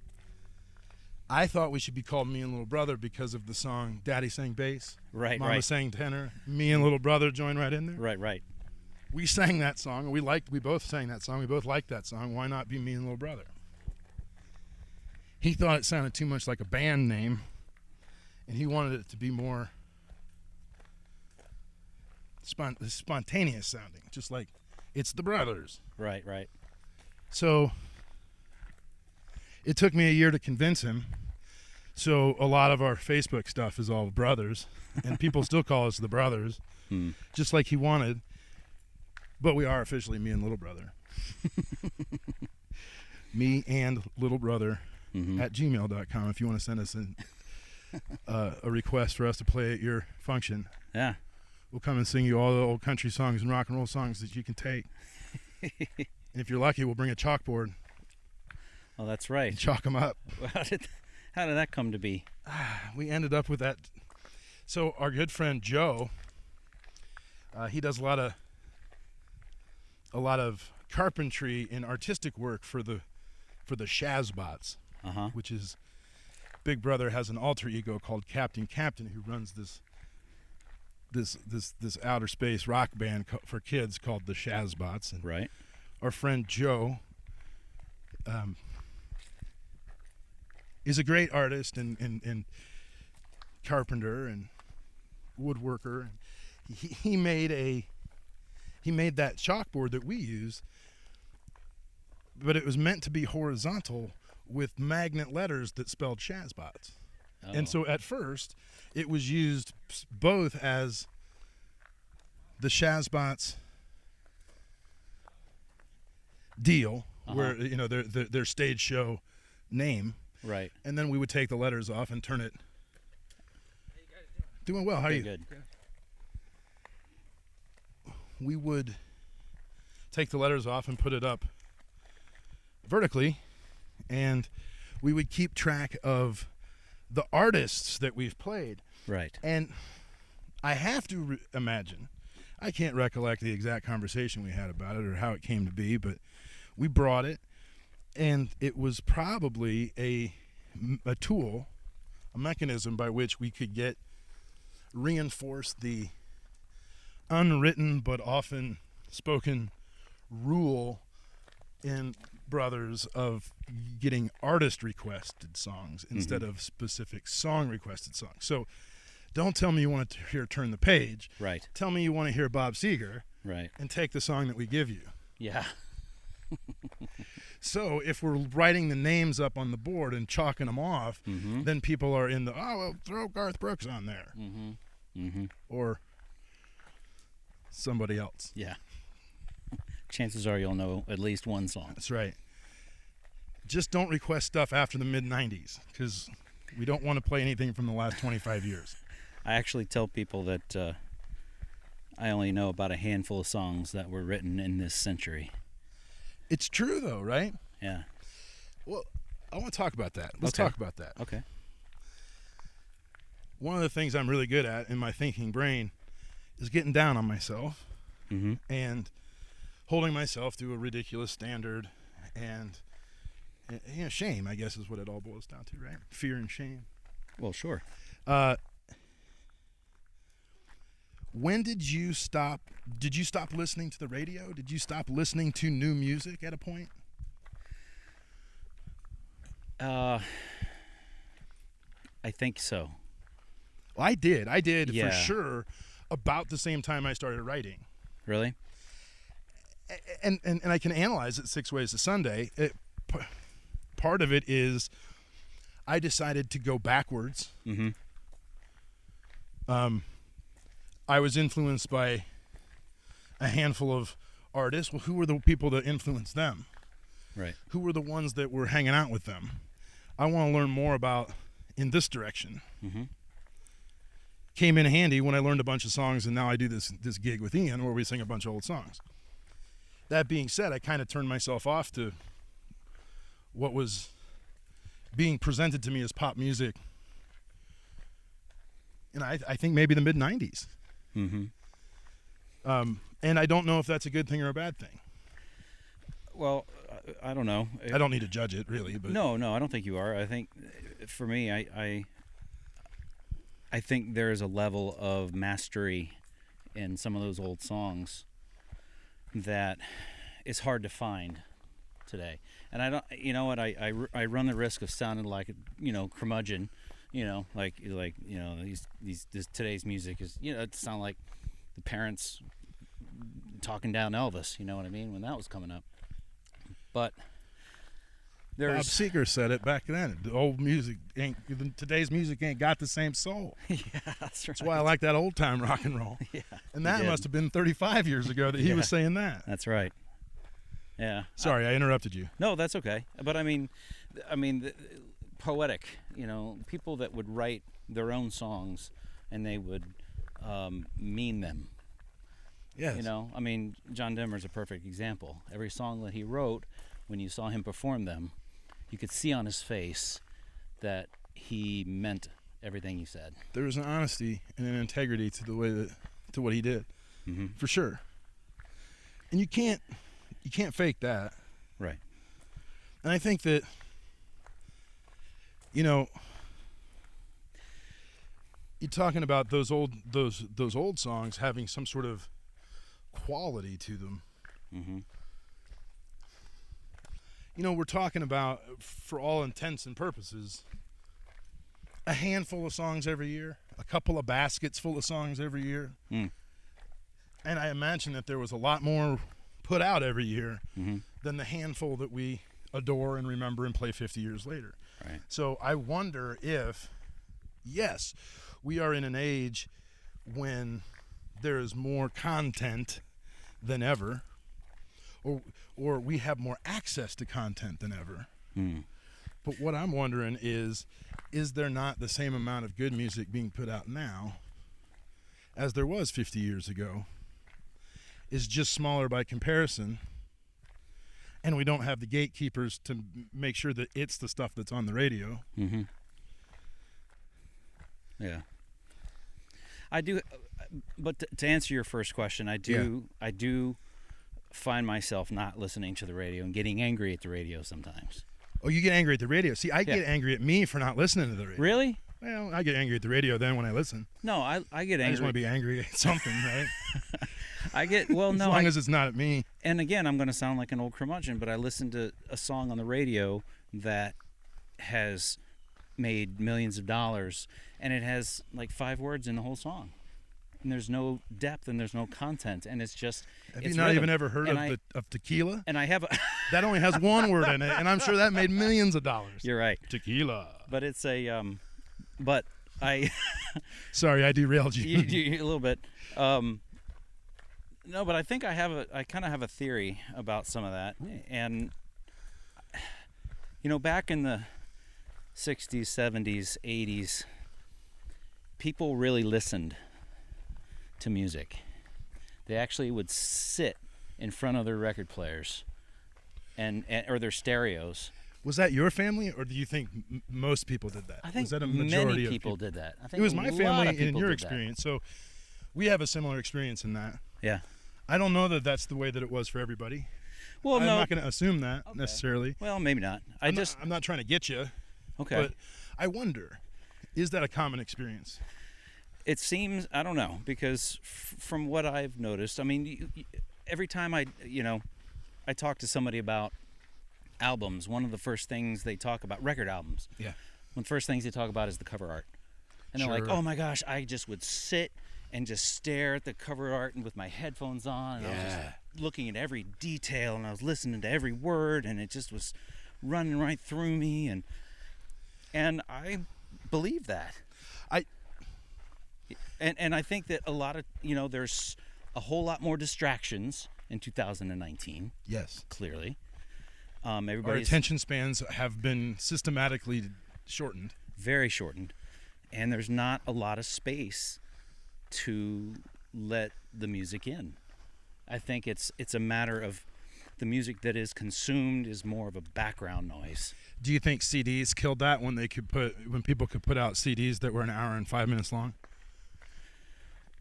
Speaker 3: I thought we should be called Me and Little Brother because of the song Daddy sang bass,
Speaker 4: right,
Speaker 3: Mama
Speaker 4: right.
Speaker 3: sang tenor, Me and Little Brother joined right in there.
Speaker 4: Right, right.
Speaker 3: We sang that song. We both sang that song. We both liked that song. Why not be Me and Little Brother? He thought it sounded too much like a band name, and he wanted it to be more spontaneous sounding, just like it's the Brothers.
Speaker 4: Right, right.
Speaker 3: So it took me a year to convince him. So a lot of our Facebook stuff is all Brothers, and people still call us the Brothers, just like he wanted. But we are officially Me and Little Brother. Me and Little Brother at gmail.com if you want to send us a request for us to play at your function.
Speaker 4: Yeah.
Speaker 3: We'll come and sing you all the old country songs and rock and roll songs that you can take. And if you're lucky, we'll bring a chalkboard.
Speaker 4: Oh, that's right.
Speaker 3: And chalk them up.
Speaker 4: How did that come to be?
Speaker 3: We ended up with that. So our good friend Joe, he does a lot of carpentry and artistic work for the Shazbots, which is Big Brother has an alter ego called Captain who runs this outer space rock band for kids called the Shazbots. And
Speaker 4: right.
Speaker 3: Our friend Joe, is a great artist and carpenter and woodworker. He made that chalkboard that we use, but it was meant to be horizontal with magnet letters that spelled Shazbots. Oh. And so at first, it was used both as the Shazbots deal, where their stage show name,
Speaker 4: right?
Speaker 3: And then we would take the letters off and turn it. How you guys doing? Doing well. How are you?
Speaker 4: Good.
Speaker 3: We would take the letters off and put it up vertically, and we would keep track of the artists that we've played.
Speaker 4: Right.
Speaker 3: And I have to imagine, I can't recollect the exact conversation we had about it or how it came to be, but we brought it, and it was probably a tool, a mechanism by which we could reinforce the unwritten but often spoken rule in Brothers of getting artist requested songs instead of specific song requested songs. So don't tell me you want to hear Turn the Page.
Speaker 4: Right.
Speaker 3: Tell me you want to hear Bob Seger.
Speaker 4: Right.
Speaker 3: And take the song that we give you.
Speaker 4: Yeah.
Speaker 3: So if we're writing the names up on the board and chalking them off, then people are in throw Garth Brooks on there. Or somebody else.
Speaker 4: Yeah. Chances are you'll know at least one song.
Speaker 3: That's right. Just don't request stuff after the mid-'90s, because we don't want to play anything from the last 25 years.
Speaker 4: I actually tell people that I only know about a handful of songs that were written in this century.
Speaker 3: It's true, though, right?
Speaker 4: Yeah.
Speaker 3: Well, I want to talk about that. Let's talk about that.
Speaker 4: Okay.
Speaker 3: One of the things I'm really good at in my thinking brain is getting down on myself and holding myself to a ridiculous standard, and shame, I guess, is what it all boils down to, right? Fear and shame.
Speaker 4: Well, sure.
Speaker 3: When did you stop? Did you stop listening to the radio? Did you stop listening to new music at a point?
Speaker 4: I think so.
Speaker 3: Well, I did
Speaker 4: Yeah.
Speaker 3: for sure about the same time I started writing.
Speaker 4: Really?
Speaker 3: And I can analyze it 6 ways to Sunday. Part of it is I decided to go backwards. I was influenced by a handful of artists. Well, who were the people that influenced them?
Speaker 4: Right.
Speaker 3: Who were the ones that were hanging out with them? I want to learn more about in this direction. Came in handy when I learned a bunch of songs, and now I do this gig with Ian where we sing a bunch of old songs. That being said, I kind of turned myself off to what was being presented to me as pop music. And I think maybe the mid-'90s. And I don't know if that's a good thing or a bad thing.
Speaker 4: Well, I don't know.
Speaker 3: I don't need to judge it, really. But
Speaker 4: No, I don't think you are. I think, for me, I think there is a level of mastery in some of those old songs that is hard to find today. And I don't, I run the risk of sounding like a, curmudgeon, this today's music is, it sound like the parents talking down Elvis, you know what I mean, when that was coming up. But
Speaker 3: Bob Seger said it back then. The old music today's music ain't got the same soul.
Speaker 4: Yeah, that's right.
Speaker 3: That's why I like that old time rock and roll.
Speaker 4: Yeah.
Speaker 3: And that must have been 35 years ago that he was saying that.
Speaker 4: That's right. Yeah.
Speaker 3: Sorry, I interrupted you.
Speaker 4: No, that's okay. But I mean, poetic, people that would write their own songs and they would mean them.
Speaker 3: Yes.
Speaker 4: John Denver's a perfect example. Every song that he wrote, when you saw him perform them, you could see on his face that he meant everything he said.
Speaker 3: There was an honesty and an integrity to to what he did, for sure. And you can't fake that,
Speaker 4: right?
Speaker 3: And I think that you're talking about those old songs having some sort of quality to them. we're talking about, for all intents and purposes, a handful of songs every year, a couple of baskets full of songs every year. And I imagine that there was a lot more put out every year than the handful that we adore and remember and play 50 years later.
Speaker 4: Right.
Speaker 3: So I wonder if, yes, we are in an age when there is more content than ever, or we have more access to content than ever. But what I'm wondering is there not the same amount of good music being put out now as there was 50 years ago? Is just smaller by comparison, and we don't have the gatekeepers to make sure that it's the stuff that's on the radio.
Speaker 4: Yeah. I do, but to answer your first question, I do find myself not listening to the radio and getting angry at the radio sometimes.
Speaker 3: Oh, you get angry at the radio. See, I get angry at me for not listening to the radio.
Speaker 4: Really?
Speaker 3: Well, I get angry at the radio then when I listen.
Speaker 4: No, I get angry.
Speaker 3: I just want to be angry at something, right?
Speaker 4: As long
Speaker 3: as it's not at me.
Speaker 4: And again, I'm going to sound like an old curmudgeon, but I listened to a song on the radio that has made millions of dollars, and it has like 5 words in the whole song. And there's no depth and there's no content, and it's just...
Speaker 3: Have you not even ever heard of tequila?
Speaker 4: And I have...
Speaker 3: That only has 1 word in it, and I'm sure that made millions of dollars.
Speaker 4: You're right.
Speaker 3: Tequila.
Speaker 4: But it's a... but I...
Speaker 3: Sorry, I derailed you.
Speaker 4: you a little bit. No, but I think I kind of have a theory about some of that. And, back in the 60s, 70s, 80s, people really listened to music. They actually would sit in front of their record players or their stereos.
Speaker 3: Was that your family, or do you think most people did that?
Speaker 4: I think
Speaker 3: was that a majority
Speaker 4: many
Speaker 3: of
Speaker 4: people did that. I think
Speaker 3: it was my family in your
Speaker 4: experience.
Speaker 3: So we have a similar experience in that.
Speaker 4: Yeah.
Speaker 3: I don't know that that's the way that it was for everybody.
Speaker 4: Well,
Speaker 3: I'm not going to assume that necessarily.
Speaker 4: Well, maybe not. I'm
Speaker 3: not trying to get you.
Speaker 4: Okay.
Speaker 3: But I wonder, is that a common experience?
Speaker 4: It seems, I don't know, because from what I've noticed, I mean, every time I talk to somebody about albums, one of the first things they talk about, record albums.
Speaker 3: Yeah.
Speaker 4: One of the first things they talk about is the cover art. And they're like, oh my gosh, I just would sit and just stare at the cover art and with my headphones on, and I was just looking at every detail, and I was listening to every word, and it just was running right through me, and I believe that. And I think that a lot of, there's a whole lot more distractions in 2019.
Speaker 3: Yes.
Speaker 4: Clearly.
Speaker 3: Our attention spans have been systematically shortened.
Speaker 4: Very shortened. And there's not a lot of space to let the music in. I think it's a matter of the music that is consumed is more of a background noise.
Speaker 3: Do you think CDs killed that when people could put out CDs that were an hour and 5 minutes long?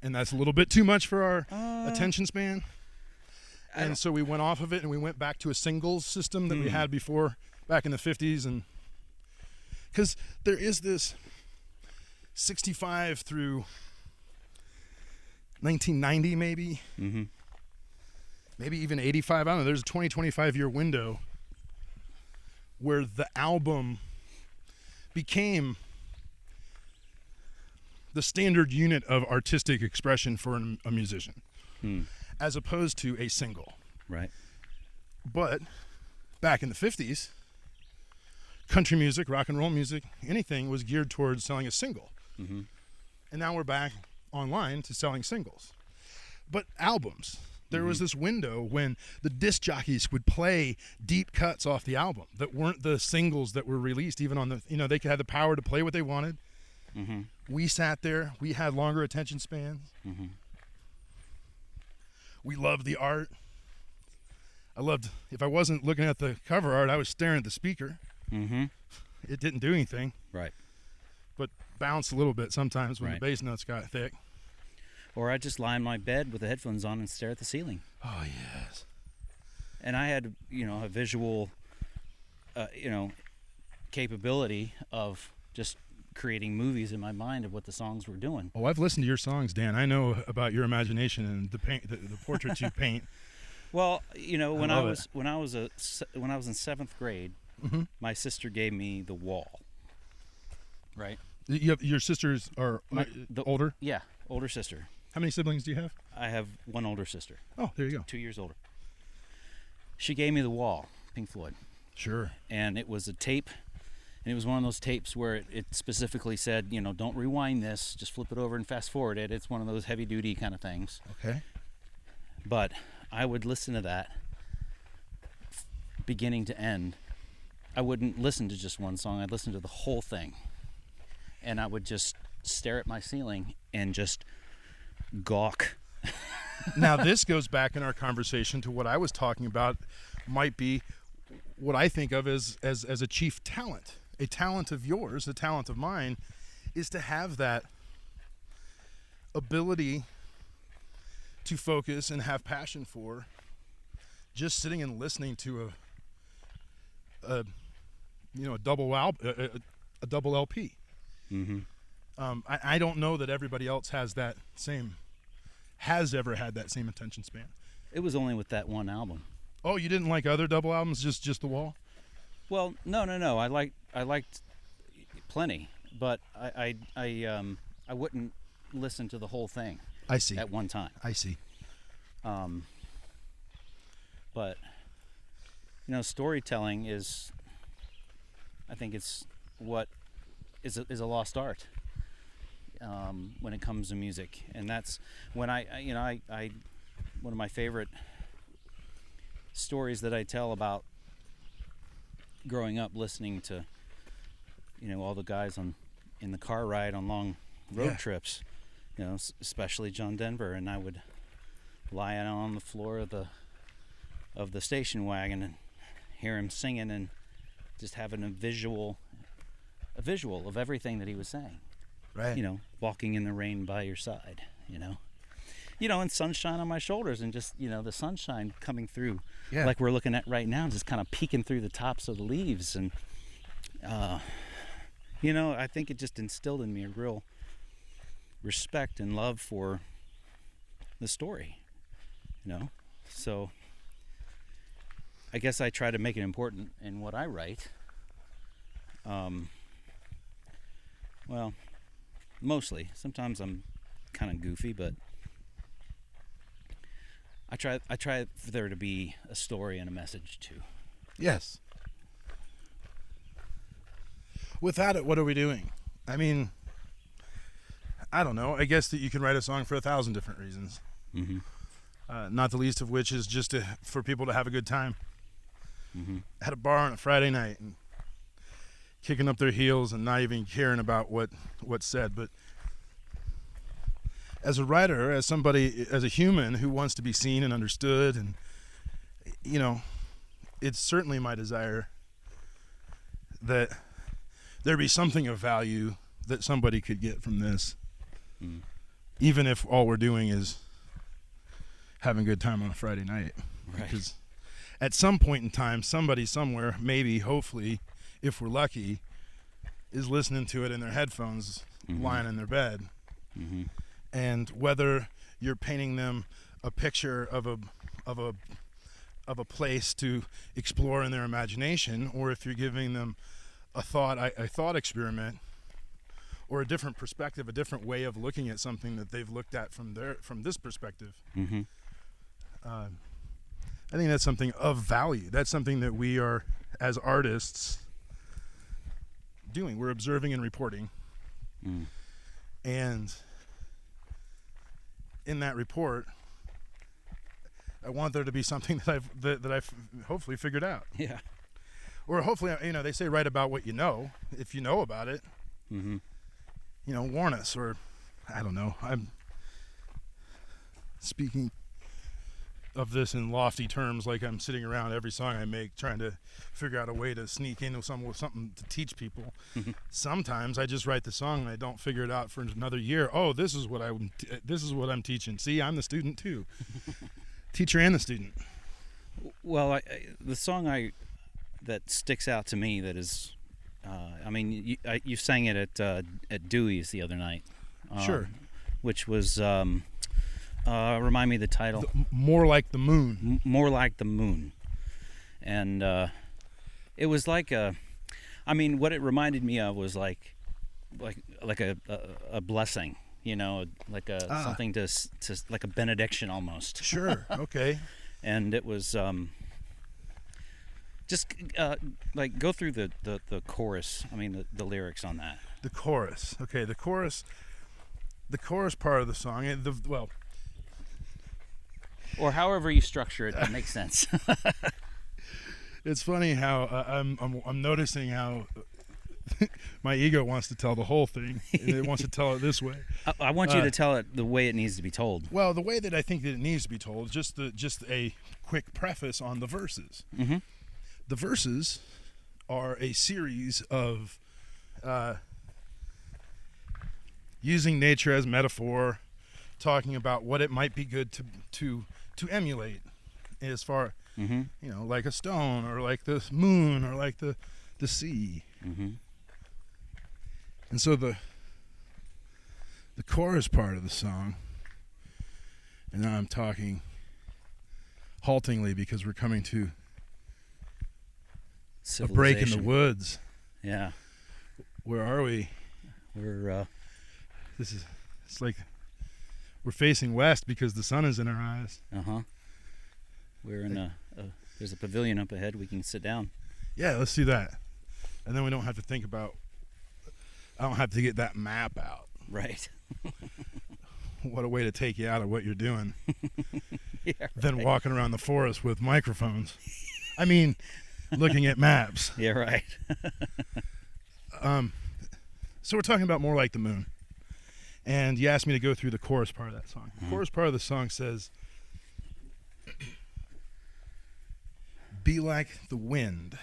Speaker 3: And that's a little bit too much for our attention span. And so we went off of it and we went back to a singles system that we had before, back in the 50s. And because there is this 65 through 1990 maybe, maybe even 85. I don't know. There's a 25 year window where the album became the standard unit of artistic expression for a musician, as opposed to a single.
Speaker 4: Right.
Speaker 3: But back in the 50s, country music, rock and roll music, anything was geared towards selling a single. And now we're back online to selling singles. But albums, there was this window when the disc jockeys would play deep cuts off the album that weren't the singles that were released, even on the, they could have the power to play what they wanted. We sat there, we had longer attention spans. We loved the art. If I wasn't looking at the cover art, I was staring at the speaker. It didn't do anything.
Speaker 4: Right.
Speaker 3: But bounced a little bit sometimes when the bass notes got thick.
Speaker 4: Or I just lie in my bed with the headphones on and stare at the ceiling.
Speaker 3: Oh, yes.
Speaker 4: And I had, a visual, capability of just creating movies in my mind of what the songs were doing.
Speaker 3: Oh, I've listened to your songs, Dan. I know about your imagination and the paint, the portraits you paint.
Speaker 4: Well, you know, when
Speaker 3: love
Speaker 4: I
Speaker 3: it.
Speaker 4: was in 7th grade,
Speaker 3: Mm-hmm.
Speaker 4: my sister gave me The Wall. Right?
Speaker 3: Your sisters are older?
Speaker 4: Yeah, older sister.
Speaker 3: How many siblings do you have?
Speaker 4: I have one older sister,
Speaker 3: Oh, there you go.
Speaker 4: 2 years older. She gave me The Wall, Pink Floyd,
Speaker 3: Sure.
Speaker 4: and it was a tape, and it was one of those tapes where it specifically said, you know, don't rewind this, just flip it over and fast forward it. It's one of those heavy duty kind of things.
Speaker 3: Okay.
Speaker 4: But I would listen to that beginning to end. I wouldn't listen to just one song. I'd listen to the whole thing. And I would just stare at my ceiling and just gawk.
Speaker 3: Now, this goes back in our conversation to what I was talking about might be what I think of as a chief talent. A talent of yours, a talent of mine, is to have that ability to focus and have passion for just sitting and listening to a double LP.
Speaker 4: Mm-hmm.
Speaker 3: I don't know that everybody else has ever had that same attention span.
Speaker 4: It was only with that one album.
Speaker 3: Oh, you didn't like other double albums, just The Wall?
Speaker 4: Well, no. I liked plenty, but I wouldn't listen to the whole thing.
Speaker 3: I see.
Speaker 4: At one time.
Speaker 3: I see.
Speaker 4: But you know, storytelling is, I think it's what is a lost art when it comes to music, and that's when I one of my favorite stories that I tell about growing up listening to, you know, all the guys in the car ride on long road trips, you know, especially John Denver, and I would lie out on the floor of the station wagon and hear him singing and just having a visual of everything that he was saying.
Speaker 3: Right.
Speaker 4: You know, walking in the rain by your side, you know, and sunshine on my shoulders, and just, you know, the sunshine coming through, like we're looking at right now, just kind of peeking through the tops of the leaves. And, you know, I think it just instilled in me a real respect and love for the story, you know. So I guess I try to make it important in what I write. Well, mostly. Sometimes I'm kind of goofy, but I try for there to be a story and a message too.
Speaker 3: Yes. Without it, what are we doing? I mean, I don't know. I guess that you can write a song for 1,000 different reasons.
Speaker 4: Mm-hmm.
Speaker 3: Not the least of which is just for people to have a good time.
Speaker 4: Mm-hmm.
Speaker 3: At a bar on a Friday night and kicking up their heels and not even caring about what's said. But as a writer, as somebody, as a human who wants to be seen and understood, and, you know, it's certainly my desire that there be something of value that somebody could get from this, even if all we're doing is having a good time on a Friday night.
Speaker 4: Right.
Speaker 3: Because at some point in time, somebody somewhere, maybe, hopefully, if we're lucky, is listening to it in their headphones, lying in their bed.
Speaker 4: Mm-hmm.
Speaker 3: And whether you're painting them a picture of a place to explore in their imagination, or if you're giving them a thought experiment, or a different perspective, a different way of looking at something that they've looked at from this perspective.
Speaker 4: Mm-hmm.
Speaker 3: I think that's something of value. That's something that we are, as artists, doing. We're observing and reporting. And in that report, I want there to be something that I've hopefully figured out.
Speaker 4: Yeah.
Speaker 3: Or hopefully, you know, they say write about what you know. If you know about it,
Speaker 4: Mm-hmm.
Speaker 3: you know, warn us. Or I don't know. I'm speaking of this in lofty terms, like I'm sitting around every song I make trying to figure out a way to sneak into something to teach people. Sometimes I just write the song and I don't figure it out for another year. Oh, this is what I'm teaching. See, I'm the student too. Teacher and the student.
Speaker 4: Well, the song that sticks out to me that is, I mean, you sang it at Dewey's the other night.
Speaker 3: Sure.
Speaker 4: Which was Remind me the title.
Speaker 3: More Like the Moon.
Speaker 4: More Like the Moon. And it was like what it reminded me of was like a blessing, like something to like a benediction almost.
Speaker 3: Sure. Okay.
Speaker 4: And it was just like go through the chorus. I mean the lyrics on that.
Speaker 3: The chorus. Okay. The chorus part of the song.
Speaker 4: Or however you structure it, that makes sense.
Speaker 3: It's funny how I'm noticing how my ego wants to tell the whole thing. It wants to tell it this way.
Speaker 4: I want you to tell it the way it needs to be told.
Speaker 3: Well, the way that I think that it needs to be told. Just a quick preface on the verses.
Speaker 4: Mm-hmm.
Speaker 3: The verses are a series of using nature as metaphor, talking about what it might be good to emulate, as far.
Speaker 4: Mm-hmm.
Speaker 3: Like a stone, or like the moon, or like the sea.
Speaker 4: Mm-hmm.
Speaker 3: And so the chorus part of the song, and now I'm talking haltingly because we're coming to a break in the woods.
Speaker 4: Yeah.
Speaker 3: Where are we?
Speaker 4: We're
Speaker 3: it's like we're facing west because the sun is in our eyes.
Speaker 4: Uh-huh. We're in there's a pavilion up ahead. We can sit down.
Speaker 3: Yeah, let's do that. And then we don't have to think about, I don't have to get that map out.
Speaker 4: Right.
Speaker 3: What a way to take you out of what you're doing.
Speaker 4: Yeah, right.
Speaker 3: Than walking around the forest with microphones. I mean, looking at maps.
Speaker 4: Yeah, right.
Speaker 3: So we're talking about More Like the Moon. And you asked me to go through the chorus part of that song. The chorus part of the song says, be like the wind.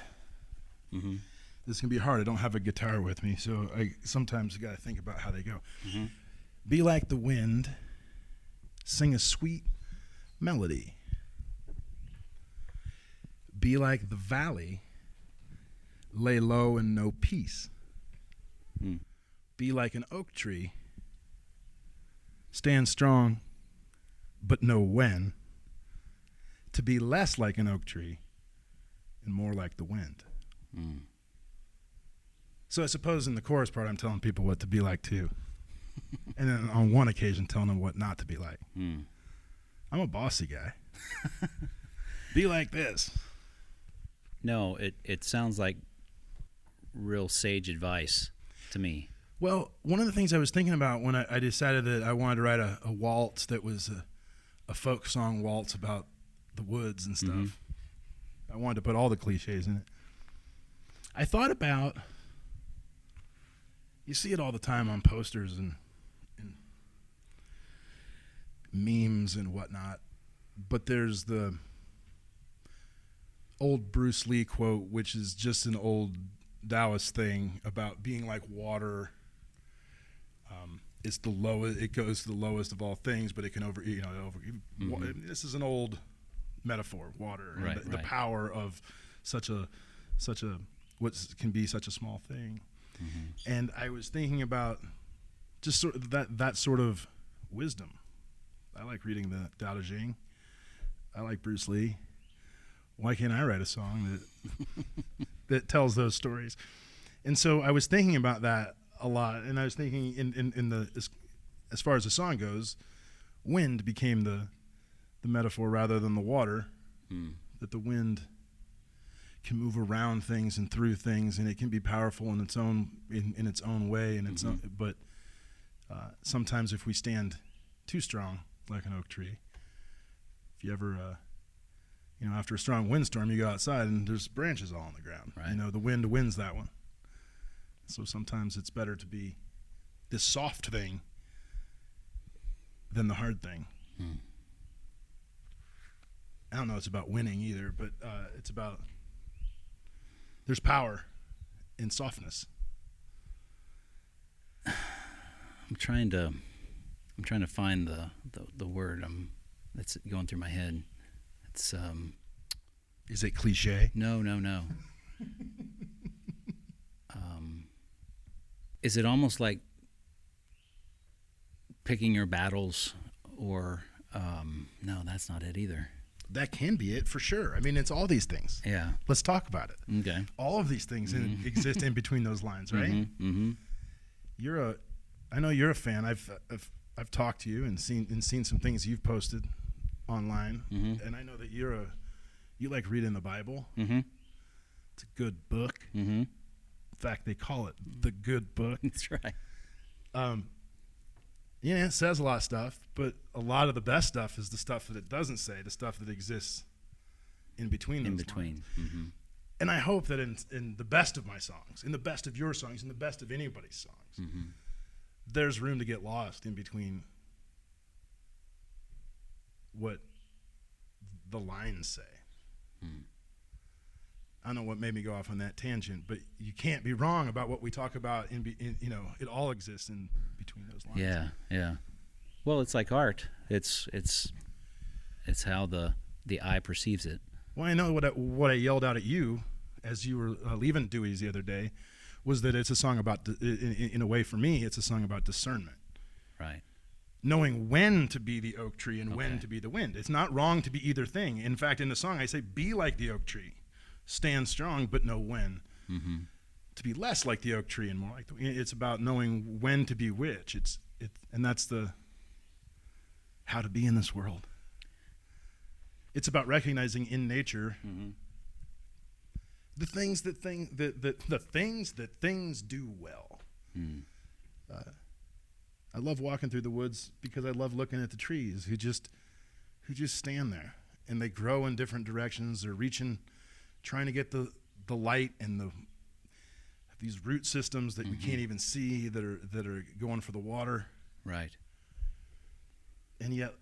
Speaker 4: Mm-hmm.
Speaker 3: This can be hard. I don't have a guitar with me, so I sometimes got to think about how they go.
Speaker 4: Mm-hmm.
Speaker 3: Be like the wind, sing a sweet melody. Be like the valley, lay low and know peace.
Speaker 4: Mm.
Speaker 3: Be like an oak tree, stand strong, but know when. To be less like an oak tree and more like the wind.
Speaker 4: Mm.
Speaker 3: So I suppose in the chorus part, I'm telling people what to be like too. And then on one occasion, telling them what not to be like.
Speaker 4: Mm.
Speaker 3: I'm a bossy guy. Be like this.
Speaker 4: No, it sounds like real sage advice to me.
Speaker 3: Well, one of the things I was thinking about when I decided that I wanted to write a waltz that was a folk song waltz about the woods and stuff. Mm-hmm. I wanted to put all the cliches in it. I thought about, you see it all the time on posters and memes and whatnot, but there's the old Bruce Lee quote, which is just an old Taoist thing about being like water. It's the lowest. It goes to the lowest of all things, but it can
Speaker 4: Mm-hmm.
Speaker 3: This is an old metaphor, water,
Speaker 4: right,
Speaker 3: and the power of such a what can be such a small thing. Mm-hmm. And I was thinking about just sort of that sort of wisdom. I like reading the Tao Te Ching. I like Bruce Lee. Why can't I write a song that tells those stories? And so I was thinking about that a lot, and I was thinking in the as far as the song goes, wind became the metaphor rather than the water. That the wind can move around things and through things, and it can be powerful in its own way, and its own, but sometimes if we stand too strong, like an oak tree, if you ever after a strong windstorm, you go outside and there's branches all on the ground. Right. The wind wins that one. So sometimes it's better to be this soft thing than the hard thing. I don't know it's about winning either, but it's about, there's power in softness.
Speaker 4: I'm trying to find the word that's going through my head. It's
Speaker 3: Is it cliche?
Speaker 4: No. Is it almost like picking your battles, or No, that's not it either.
Speaker 3: That can be it for sure. I mean, it's all these things.
Speaker 4: Yeah.
Speaker 3: Let's talk about it.
Speaker 4: Okay.
Speaker 3: All of these things exist in between those lines, right?
Speaker 4: Mm-hmm.
Speaker 3: I know you're a fan. I've talked to you and seen some things you've posted online, and I know that you like reading the Bible.
Speaker 4: Mm-hmm.
Speaker 3: It's a good book.
Speaker 4: Mm-hmm.
Speaker 3: In fact, they call it the good book.
Speaker 4: That's right.
Speaker 3: Yeah, it says a lot of stuff, but a lot of the best stuff is the stuff that it doesn't say, the stuff that exists in between those lines.
Speaker 4: Mm-hmm.
Speaker 3: And I hope that in the best of my songs, in the best of your songs, in the best of anybody's songs, there's room to get lost in between what the lines say. I don't know what made me go off on that tangent, but you can't be wrong about what we talk about. It all exists in between those lines.
Speaker 4: Yeah. Well, it's like art. It's how the eye perceives it.
Speaker 3: Well, I know what I yelled out at you as you were leaving Dewey's the other day was that it's a song about, in a way for me, it's a song about discernment.
Speaker 4: Right.
Speaker 3: Knowing when to be the oak tree and when to be the wind. It's not wrong to be either thing. In fact, in the song, I say, be like the oak tree. Stand strong, but know when. To be less like the oak tree and more like the wind. It's about knowing when to be which. And that's the how to be in this world. It's about recognizing in nature the things that things do well. I love walking through the woods because I love looking at the trees who just stand there, and they grow in different directions. They're reaching, trying to get the light and these root systems that we can't even see that are going for the water.
Speaker 4: Right.
Speaker 3: And yet,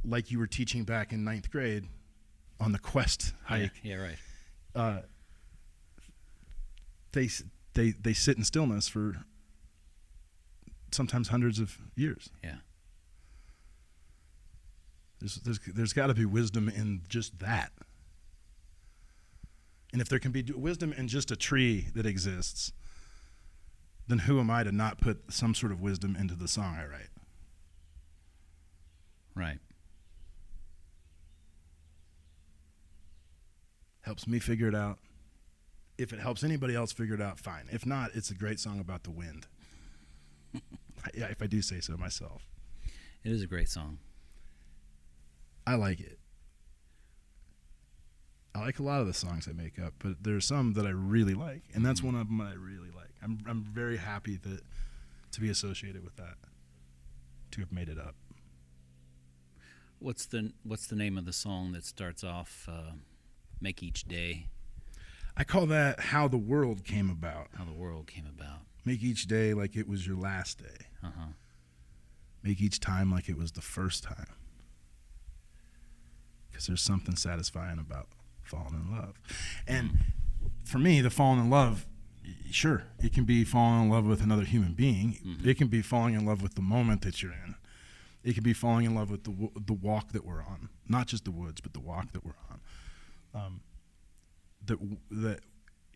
Speaker 3: like you were teaching back in 9th grade on the quest hike.
Speaker 4: Yeah, right.
Speaker 3: They sit in stillness for sometimes hundreds of years.
Speaker 4: Yeah.
Speaker 3: There's got to be wisdom in just that. And if there can be wisdom in just a tree that exists, then who am I to not put some sort of wisdom into the song I write?
Speaker 4: Right.
Speaker 3: Helps me figure it out. If it helps anybody else figure it out, fine. If not, it's a great song about the wind. Yeah, if I do say so myself.
Speaker 4: It is a great song.
Speaker 3: I like it. I like a lot of the songs I make up, but there's some that I really like, and that's one of them that I really like. I'm very happy to be associated with that, to have made it up.
Speaker 4: What's the name of the song that starts off Make Each Day?
Speaker 3: I call that How the World Came About.
Speaker 4: How the World Came About.
Speaker 3: Make each day like it was your last day.
Speaker 4: Uh-huh.
Speaker 3: Make each time like it was the first time. Because there's something satisfying about falling in love. And for me, the falling in love, sure, it can be falling in love with another human being. It can be falling in love with the moment that you're in. It can be falling in love with the walk that we're on. Not just the woods, but the walk that we're on. That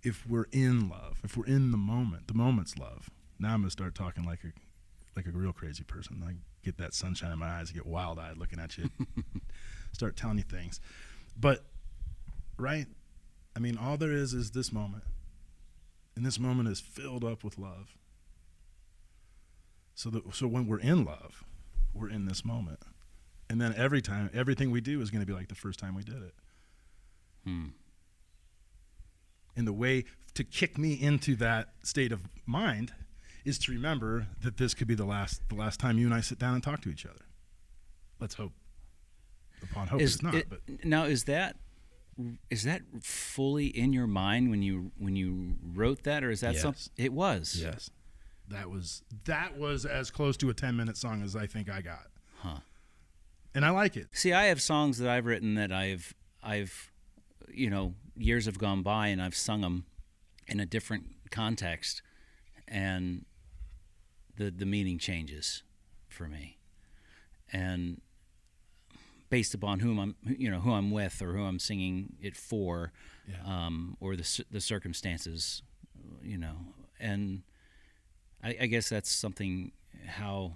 Speaker 3: if we're in love, if we're in the moment's love. Now I'm going to start talking like a real crazy person. I get that sunshine in my eyes, I get wild-eyed looking at you. Start telling you things. But, right? I mean, all there is this moment. And this moment is filled up with love. So when we're in love, we're in this moment. And then everything we do is going to be like the first time we did it. And the way to kick me into that state of mind is to remember that this could be the last time you and I sit down and talk to each other. Let's hope. Upon hope it's not. But
Speaker 4: now, is that fully in your mind when you wrote that, or is that something? It was.
Speaker 3: Yes. That was as close to a 10-minute song as I think I got.
Speaker 4: Huh.
Speaker 3: And I like it.
Speaker 4: See, I have songs that I've written that I've years have gone by and I've sung them in a different context, and the meaning changes for me, and based upon who I'm with or who I'm singing it for, or the circumstances, and I guess that's something how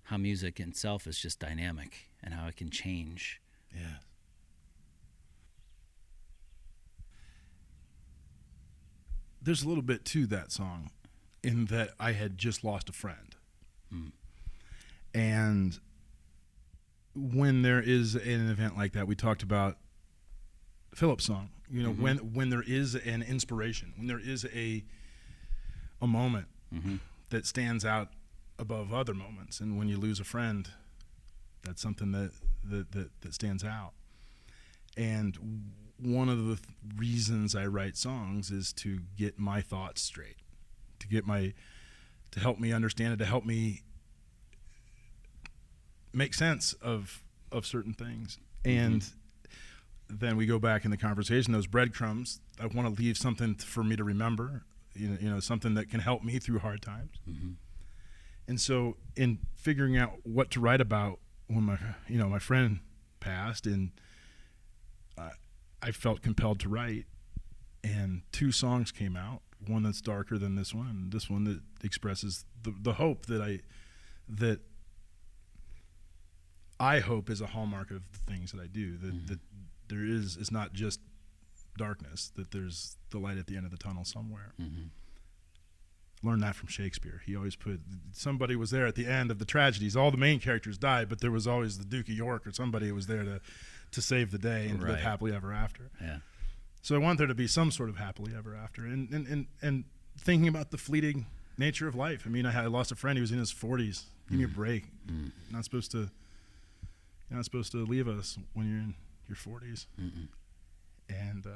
Speaker 4: how music itself is just dynamic and how it can change.
Speaker 3: Yeah. There's a little bit to that song in that I had just lost a friend. And when there is an event like that, we talked about Philip's song, you know, when there is an inspiration, when there is a moment that stands out above other moments, and when you lose a friend, that's something that stands out. And one of the reasons I write songs is to get my thoughts straight, to help me understand it, to help me make sense of certain things. And then we go back in the conversation, those breadcrumbs, I want to leave something for me to remember, you know, something that can help me through hard times. And so in figuring out what to write about when my friend passed, and I felt compelled to write, and 2 songs came out, one that's darker than this one that expresses the hope that I hope is a hallmark of the things that I do, that there is, it's not just darkness, that there's the light at the end of the tunnel somewhere. Learned that from Shakespeare. He always put, somebody was there at the end of the tragedies. All the main characters died, but there was always the Duke of York or somebody who was there to save the day and live happily ever after. Yeah. So I want there to be some sort of happily ever after. And thinking about the fleeting nature of life. I mean, I lost a friend. He was in his 40s. Give me a break. You're not supposed to leave us when you're in your 40s. And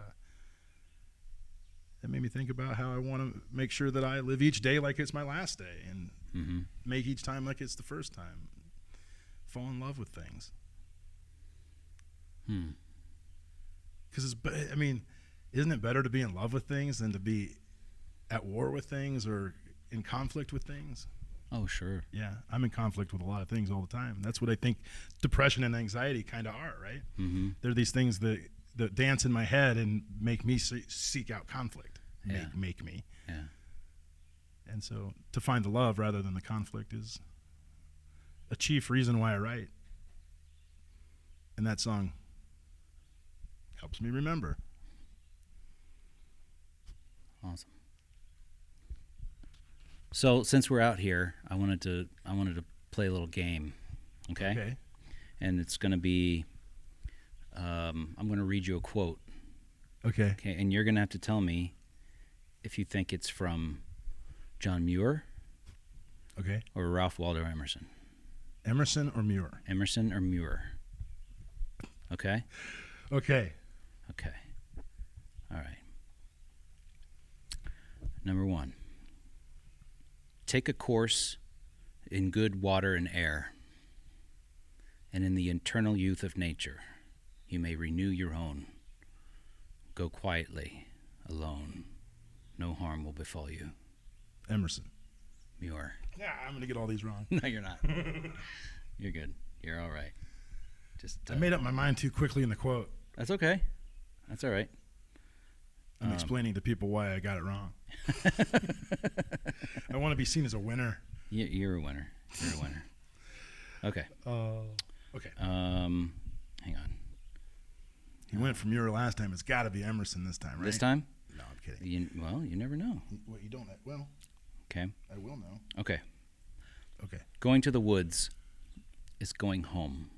Speaker 3: that made me think about how I want to make sure that I live each day like it's my last day, and make each time like it's the first time. Fall in love with things. Because isn't it better to be in love with things than to be at war with things or in conflict with things?
Speaker 4: Oh, sure.
Speaker 3: Yeah, I'm in conflict with a lot of things all the time. That's what I think depression and anxiety kind of are, right? They're these things that dance in my head and make me seek out conflict. Make me. Yeah. And so to find the love rather than the conflict is a chief reason why I write. And that song helps me remember.
Speaker 4: Awesome. So since we're out here, I wanted to play a little game. Okay. And it's going to be I'm going to read you a quote. Okay. And you're going to have to tell me if you think it's from John Muir. Okay. Or Ralph Waldo Emerson.
Speaker 3: Emerson or Muir?
Speaker 4: Emerson or Muir. Okay?
Speaker 3: Okay.
Speaker 4: All right. Number 1. Take a course in good water and air, and in the eternal youth of nature you may renew your own. Go quietly, alone. No harm will befall you.
Speaker 3: Emerson.
Speaker 4: Muir.
Speaker 3: Yeah, I'm going to get all these wrong.
Speaker 4: No, you're not. You're good. You're all right.
Speaker 3: I made up my mind too quickly in the quote.
Speaker 4: That's okay. That's all right.
Speaker 3: I'm explaining to people why I got it wrong. I want to be seen as a winner.
Speaker 4: You're a winner. You're a winner. Okay.
Speaker 3: Okay.
Speaker 4: Hang on.
Speaker 3: He went from Muir last time. It's got to be Emerson this time, right?
Speaker 4: This time?
Speaker 3: No, I'm kidding.
Speaker 4: You never know.
Speaker 3: Well, you don't. Well.
Speaker 4: Okay.
Speaker 3: I will know.
Speaker 4: Okay.
Speaker 3: Okay.
Speaker 4: Going to the woods is going home.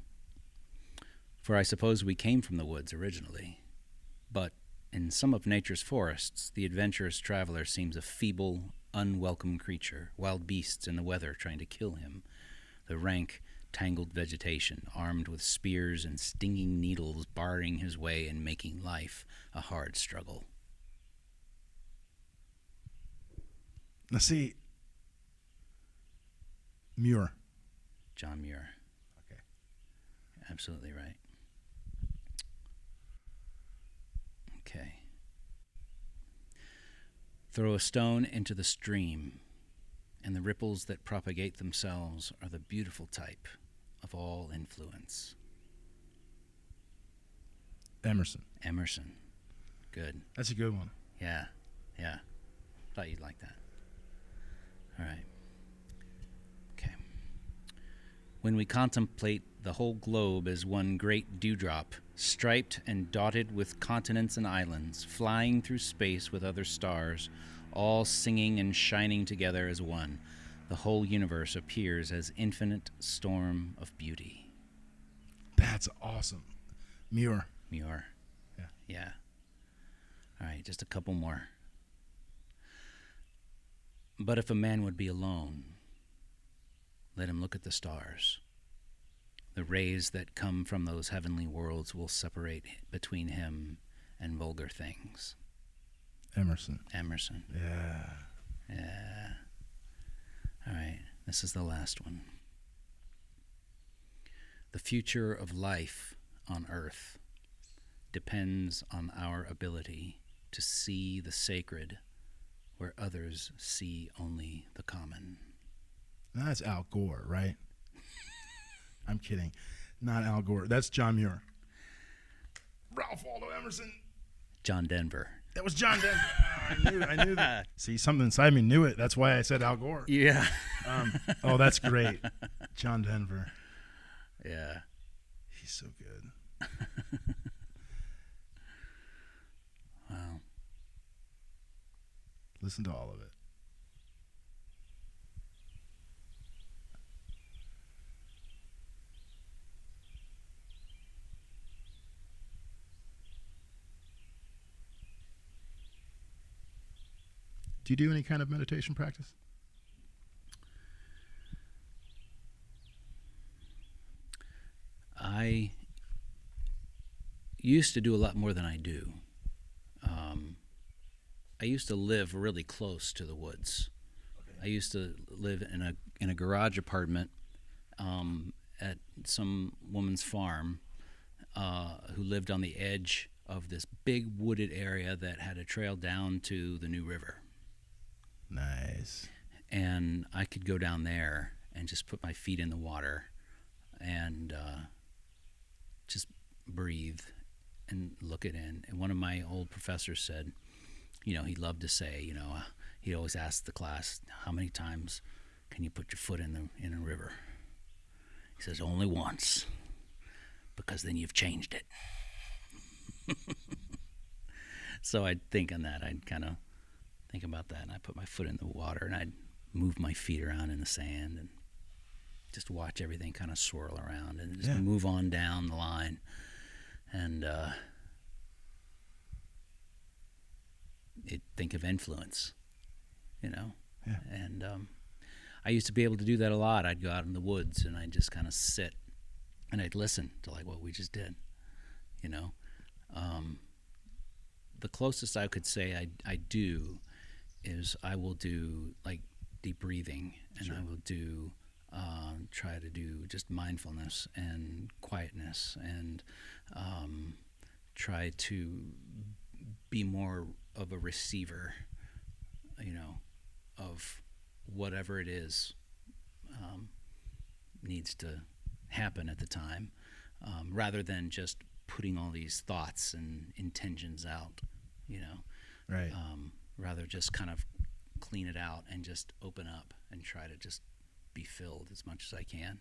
Speaker 4: For I suppose we came from the woods originally, but in some of nature's forests, the adventurous traveler seems a feeble, unwelcome creature, wild beasts in the weather trying to kill him, the rank, tangled vegetation, armed with spears and stinging needles, barring his way and making life a hard struggle.
Speaker 3: Now see, Muir.
Speaker 4: John Muir.
Speaker 3: Okay.
Speaker 4: Absolutely right. Okay. Throw a stone into the stream, and the ripples that propagate themselves are the beautiful type of all influence.
Speaker 3: Emerson.
Speaker 4: Emerson. Good.
Speaker 3: That's a good one.
Speaker 4: Yeah. Thought you'd like that. All right. Okay.
Speaker 1: When we contemplate the whole globe as one great dewdrop, striped and dotted with continents and islands, flying through space with other stars, all singing and shining together as one, the whole universe appears as infinite storm of beauty.
Speaker 3: That's awesome. Muir.
Speaker 1: Muir.
Speaker 3: Yeah.
Speaker 1: Yeah. All right, just a couple more. But if a man would be alone, let him look at the stars. The rays that come from those heavenly worlds will separate between him and vulgar things.
Speaker 3: Emerson.
Speaker 1: Yeah. All right, this is the last one. The future of life on earth depends on our ability to see the sacred where others see only the common.
Speaker 3: That's Al Gore, right? I'm kidding. Not Al Gore. That's John Muir. Ralph Waldo Emerson.
Speaker 1: John Denver.
Speaker 3: That was John Denver. I knew that. See, something inside me knew it. That's why I said Al Gore.
Speaker 1: Yeah.
Speaker 3: Oh, that's great. John Denver.
Speaker 1: Yeah.
Speaker 3: He's so good.
Speaker 1: Wow.
Speaker 3: Listen to all of it. Do you do any kind of meditation practice?
Speaker 1: I used to do a lot more than I do. I used to live really close to the woods. Okay. I used to live in a garage apartment at some woman's farm who lived on the edge of this big wooded area that had a trail down to the New River.
Speaker 3: Nice.
Speaker 1: And I could go down there and just put my feet in the water and just breathe and look it in. And one of my old professors said, he loved to say, he always asked the class, how many times can you put your foot in a river? He says, only once, because then you've changed it. So I'd think on that. I'd kind of think about that, and I put my foot in the water, and I'd move my feet around in the sand and just watch everything kind of swirl around and just move on down the line. And think of influence, Yeah. And I used to be able to do that a lot. I'd go out in the woods and I'd just kind of sit and I'd listen to like what we just did, The closest I could say I do is I will do like deep breathing, and I will do try to do just mindfulness and quietness, and try to be more of a receiver, of whatever it is needs to happen at the time, rather than just putting all these thoughts and intentions out,
Speaker 3: Right.
Speaker 1: Rather just kind of clean it out and just open up and try to just be filled as much as I can.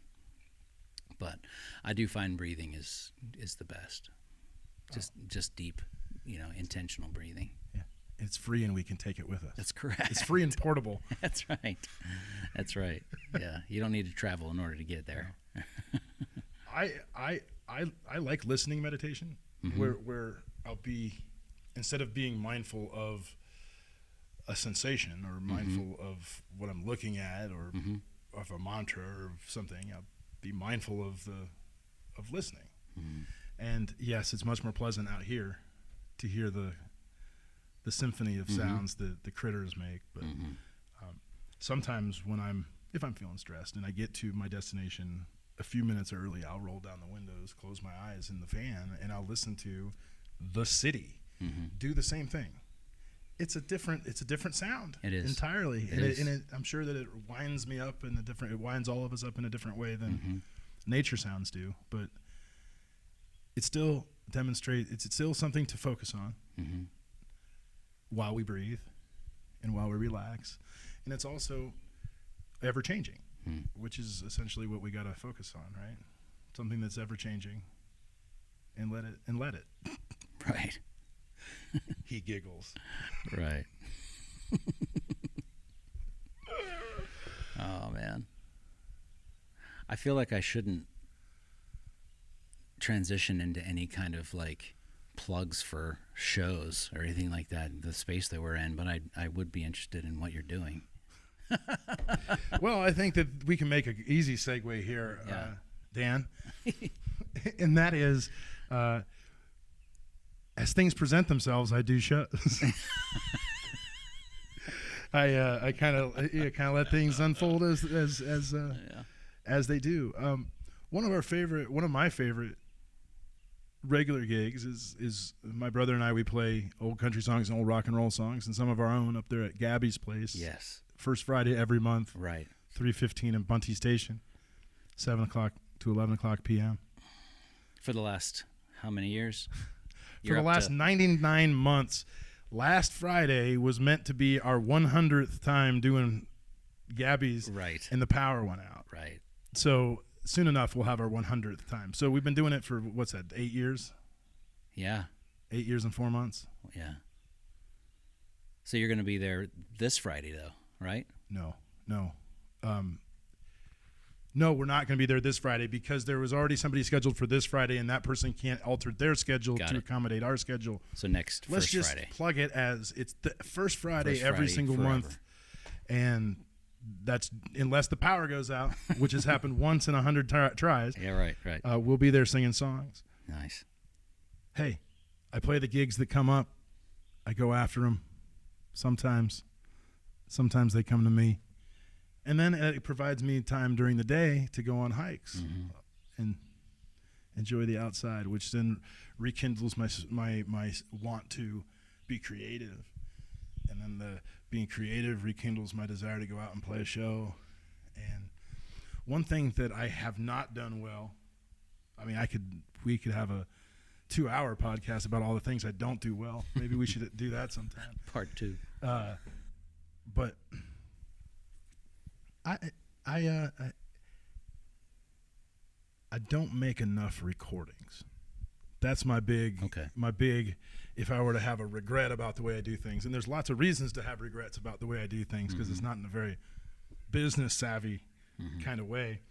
Speaker 1: But I do find breathing is the best. Just deep, intentional breathing.
Speaker 3: Yeah. It's free and we can take it with us.
Speaker 1: That's correct.
Speaker 3: It's free and portable.
Speaker 1: That's right. That's right. Yeah. You don't need to travel in order to get there.
Speaker 3: I like listening meditation, where I'll be, instead of being mindful of a sensation or mindful of what I'm looking at or of a mantra or something, I'll be mindful of listening. And yes, it's much more pleasant out here to hear the symphony of sounds that the critters make. But sometimes if I'm feeling stressed and I get to my destination a few minutes early, I'll roll down the windows, close my eyes in the fan, and I'll listen to the city do the same thing. It's a different sound.
Speaker 1: It is
Speaker 3: entirely,
Speaker 1: and
Speaker 3: I'm sure that it winds me up it winds all of us up in a different way than nature sounds do. But it still demonstrates. It's still something to focus on while we breathe and while we relax, and it's also ever changing. which is essentially what we got to focus on, right? Something that's ever changing, and let it.
Speaker 4: Right.
Speaker 3: He giggles.
Speaker 4: Right. Oh, man. I feel like I shouldn't transition into any kind of like plugs for shows or anything like that, the space that we're in, but I would be interested in what you're doing.
Speaker 3: Well, I think that we can make an easy segue here,
Speaker 4: Yeah.
Speaker 3: Dan, and that is, as things present themselves, I do shows. I kind of let things unfold as they do. One of my favorite regular gigs is my brother and I. We play old country songs and old rock and roll songs, and some of our own up there at Gabby's place.
Speaker 4: Yes.
Speaker 3: First Friday every month.
Speaker 4: Right.
Speaker 3: 3:15 in Bunty Station, 7 o'clock to 11 o'clock p.m.
Speaker 4: For the last how many years?
Speaker 3: For the last 99 months. Last Friday was meant to be our 100th time doing Gabby's,
Speaker 4: Right.
Speaker 3: and the power went out.
Speaker 4: Right.
Speaker 3: So soon enough, we'll have our 100th time. So we've been doing it for, what's that, 8 years?
Speaker 4: Yeah.
Speaker 3: 8 years and 4 months?
Speaker 4: Yeah. So you're going to be there this Friday, though, right?
Speaker 3: No. No, we're not going to be there this Friday because there was already somebody scheduled for this Friday, and that person can't alter their schedule to accommodate our schedule.
Speaker 4: So next
Speaker 3: Let's
Speaker 4: first
Speaker 3: just
Speaker 4: Friday.
Speaker 3: plug it as it's the first Friday
Speaker 4: First
Speaker 3: every
Speaker 4: Friday
Speaker 3: single
Speaker 4: forever.
Speaker 3: month, and that's unless the power goes out, which has happened once in 100 tries.
Speaker 4: Yeah, right.
Speaker 3: We'll be there singing songs.
Speaker 4: Nice.
Speaker 3: Hey, I play the gigs that come up. I go after them. Sometimes they come to me. And then it provides me time during the day to go on hikes and enjoy the outside, which then rekindles my want to be creative. And then the being creative rekindles my desire to go out and play a show. And one thing that I have not done well, I mean, we could have a 2-hour podcast about all the things I don't do well. Maybe we should do that sometime.
Speaker 4: Part 2.
Speaker 3: But I don't make enough recordings. That's my big, if I were to have a regret about the way I do things, and there's lots of reasons to have regrets about the way I do things because it's not in a very business savvy kind of way.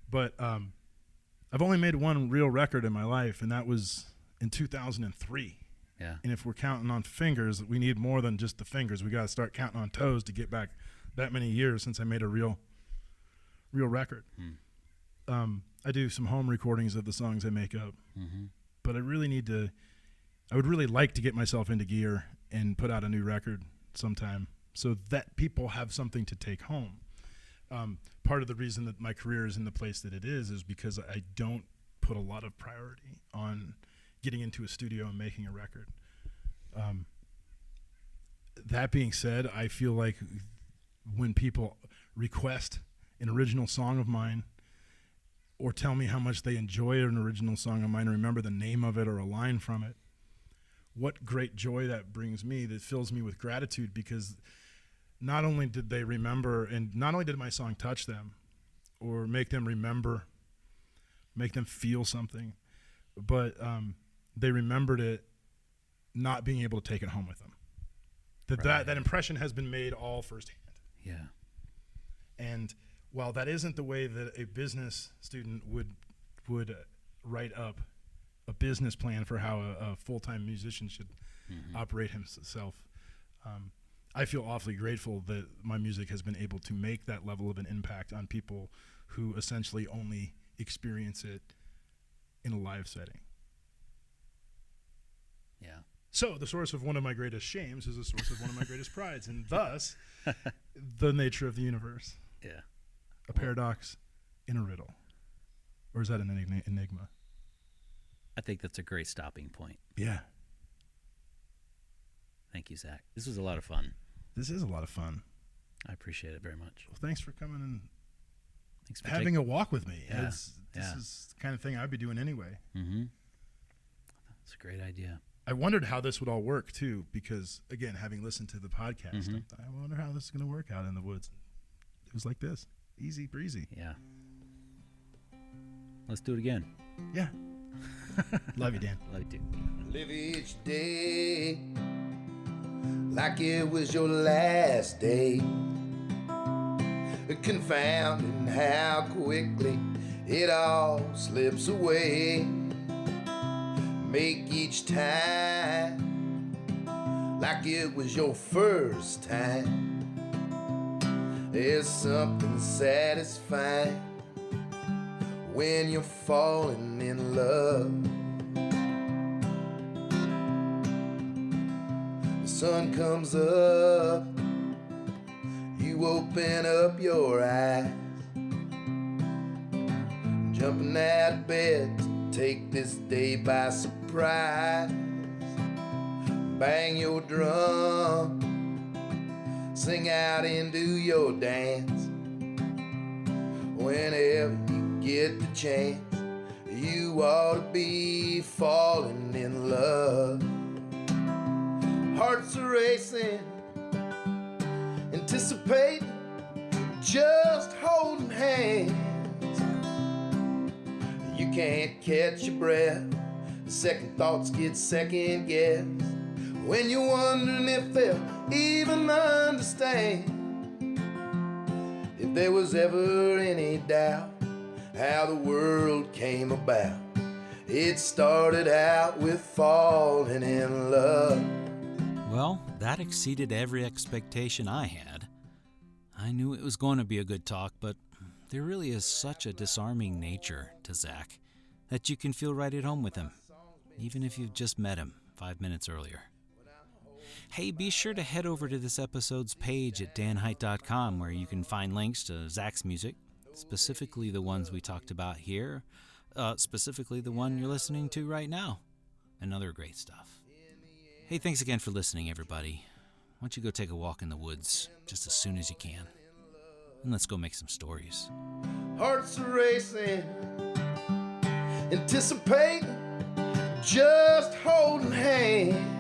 Speaker 3: But I've only made one real record in my life, and that was in 2003.
Speaker 4: Yeah.
Speaker 3: And if we're counting on fingers, we need more than just the fingers. We got to start counting on toes to get back that many years since I made a real record. I do some home recordings of the songs I make up, but I would really like to get myself into gear and put out a new record sometime so that people have something to take home. Part of the reason that my career is in the place that it is because I don't put a lot of priority on getting into a studio and making a record. That being said, I feel like when people request an original song of mine or tell me how much they enjoy an original song of mine or remember the name of it or a line from it, what great joy that brings me, that fills me with gratitude, because not only did they remember, and not only did my song touch them or make them remember, make them feel something, but they remembered it not being able to take it home with them. That impression has been made all firsthand.
Speaker 4: Yeah.
Speaker 3: And while that isn't the way that a business student would write up a business plan for how a full-time musician should operate himself, I feel awfully grateful that my music has been able to make that level of an impact on people who essentially only experience it in a live setting.
Speaker 4: Yeah.
Speaker 3: So the source of one of my greatest shames is the source of one of my greatest prides, and thus the nature of the universe.
Speaker 4: Yeah.
Speaker 3: A paradox in a riddle. Or is that an enigma?
Speaker 4: I think that's a great stopping point.
Speaker 3: Yeah.
Speaker 4: Thank you, Zach. This was a lot of fun.
Speaker 3: This is a lot of fun.
Speaker 4: I appreciate it very much.
Speaker 3: Well, thanks for coming and
Speaker 4: Thanks for
Speaker 3: having a walk with me.
Speaker 4: Yeah.
Speaker 3: This is the kind of thing I'd be doing anyway.
Speaker 4: It's a great idea.
Speaker 3: I wondered how this would all work, too, because, again, having listened to the podcast, I wonder how this is going to work out in the woods. It was like this. Easy breezy.
Speaker 4: Yeah. Let's do it again.
Speaker 3: Yeah. Love you, Dan.
Speaker 4: Love you too.
Speaker 2: Live each day like it was your last day. Confounding how quickly it all slips away. Make each time like it was your first time. There's something satisfying when you're falling in love. The sun comes up, you open up your eyes, jumping out of bed to take this day by surprise. Bang your drum, sing out and do your dance. Whenever you get the chance, you ought to be falling in love. Hearts are racing, anticipating, just holding hands. You can't catch your breath, second thoughts get second guessed. When you're wondering if they'll even understand, if there was ever any doubt how the world came about, it started out with falling in love.
Speaker 1: Well, that exceeded every expectation I had. I knew it was going to be a good talk, but there really is such a disarming nature to Zach that you can feel right at home with him, even if you've just met him 5 minutes earlier. Hey, be sure to head over to this episode's page at danheight.com where you can find links to Zach's music, specifically the ones we talked about here, specifically the one you're listening to right now, and other great stuff. Hey, thanks again for listening, everybody. Why don't you go take a walk in the woods just as soon as you can, and let's go make some stories.
Speaker 2: Hearts are racing, anticipating, just holding hands.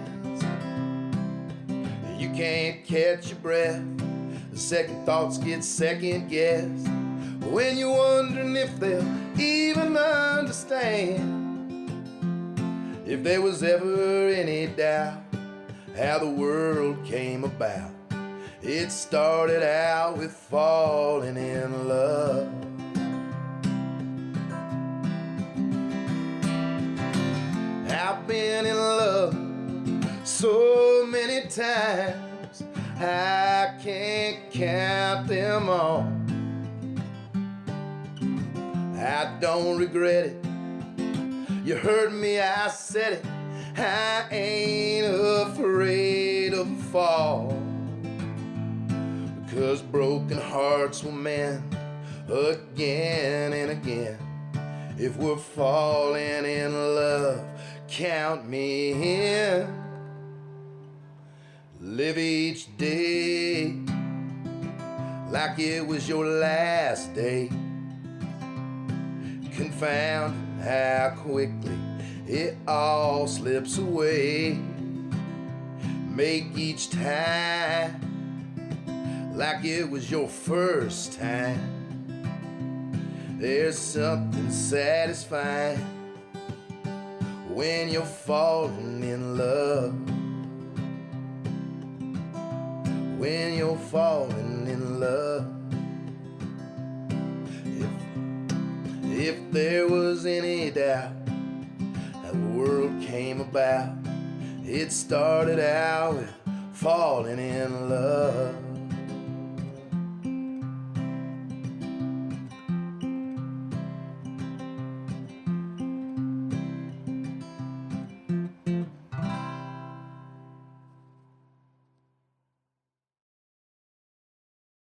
Speaker 2: You can't catch your breath, second thoughts get second guessed. When you're wondering if they'll even understand, if there was ever any doubt how the world came about, it started out with falling in love. I've been in love so many times, I can't count them all. I don't regret it, you heard me, I said it, I ain't afraid of a fall. Because broken hearts will mend again and again. If we're falling in love, count me in. Live each day like it was your last day. Confound how quickly it all slips away. Make each time like it was your first time. There's something satisfying when you're falling in love. When you're falling in love. If there was any doubt how the world came about, it started out with falling in love.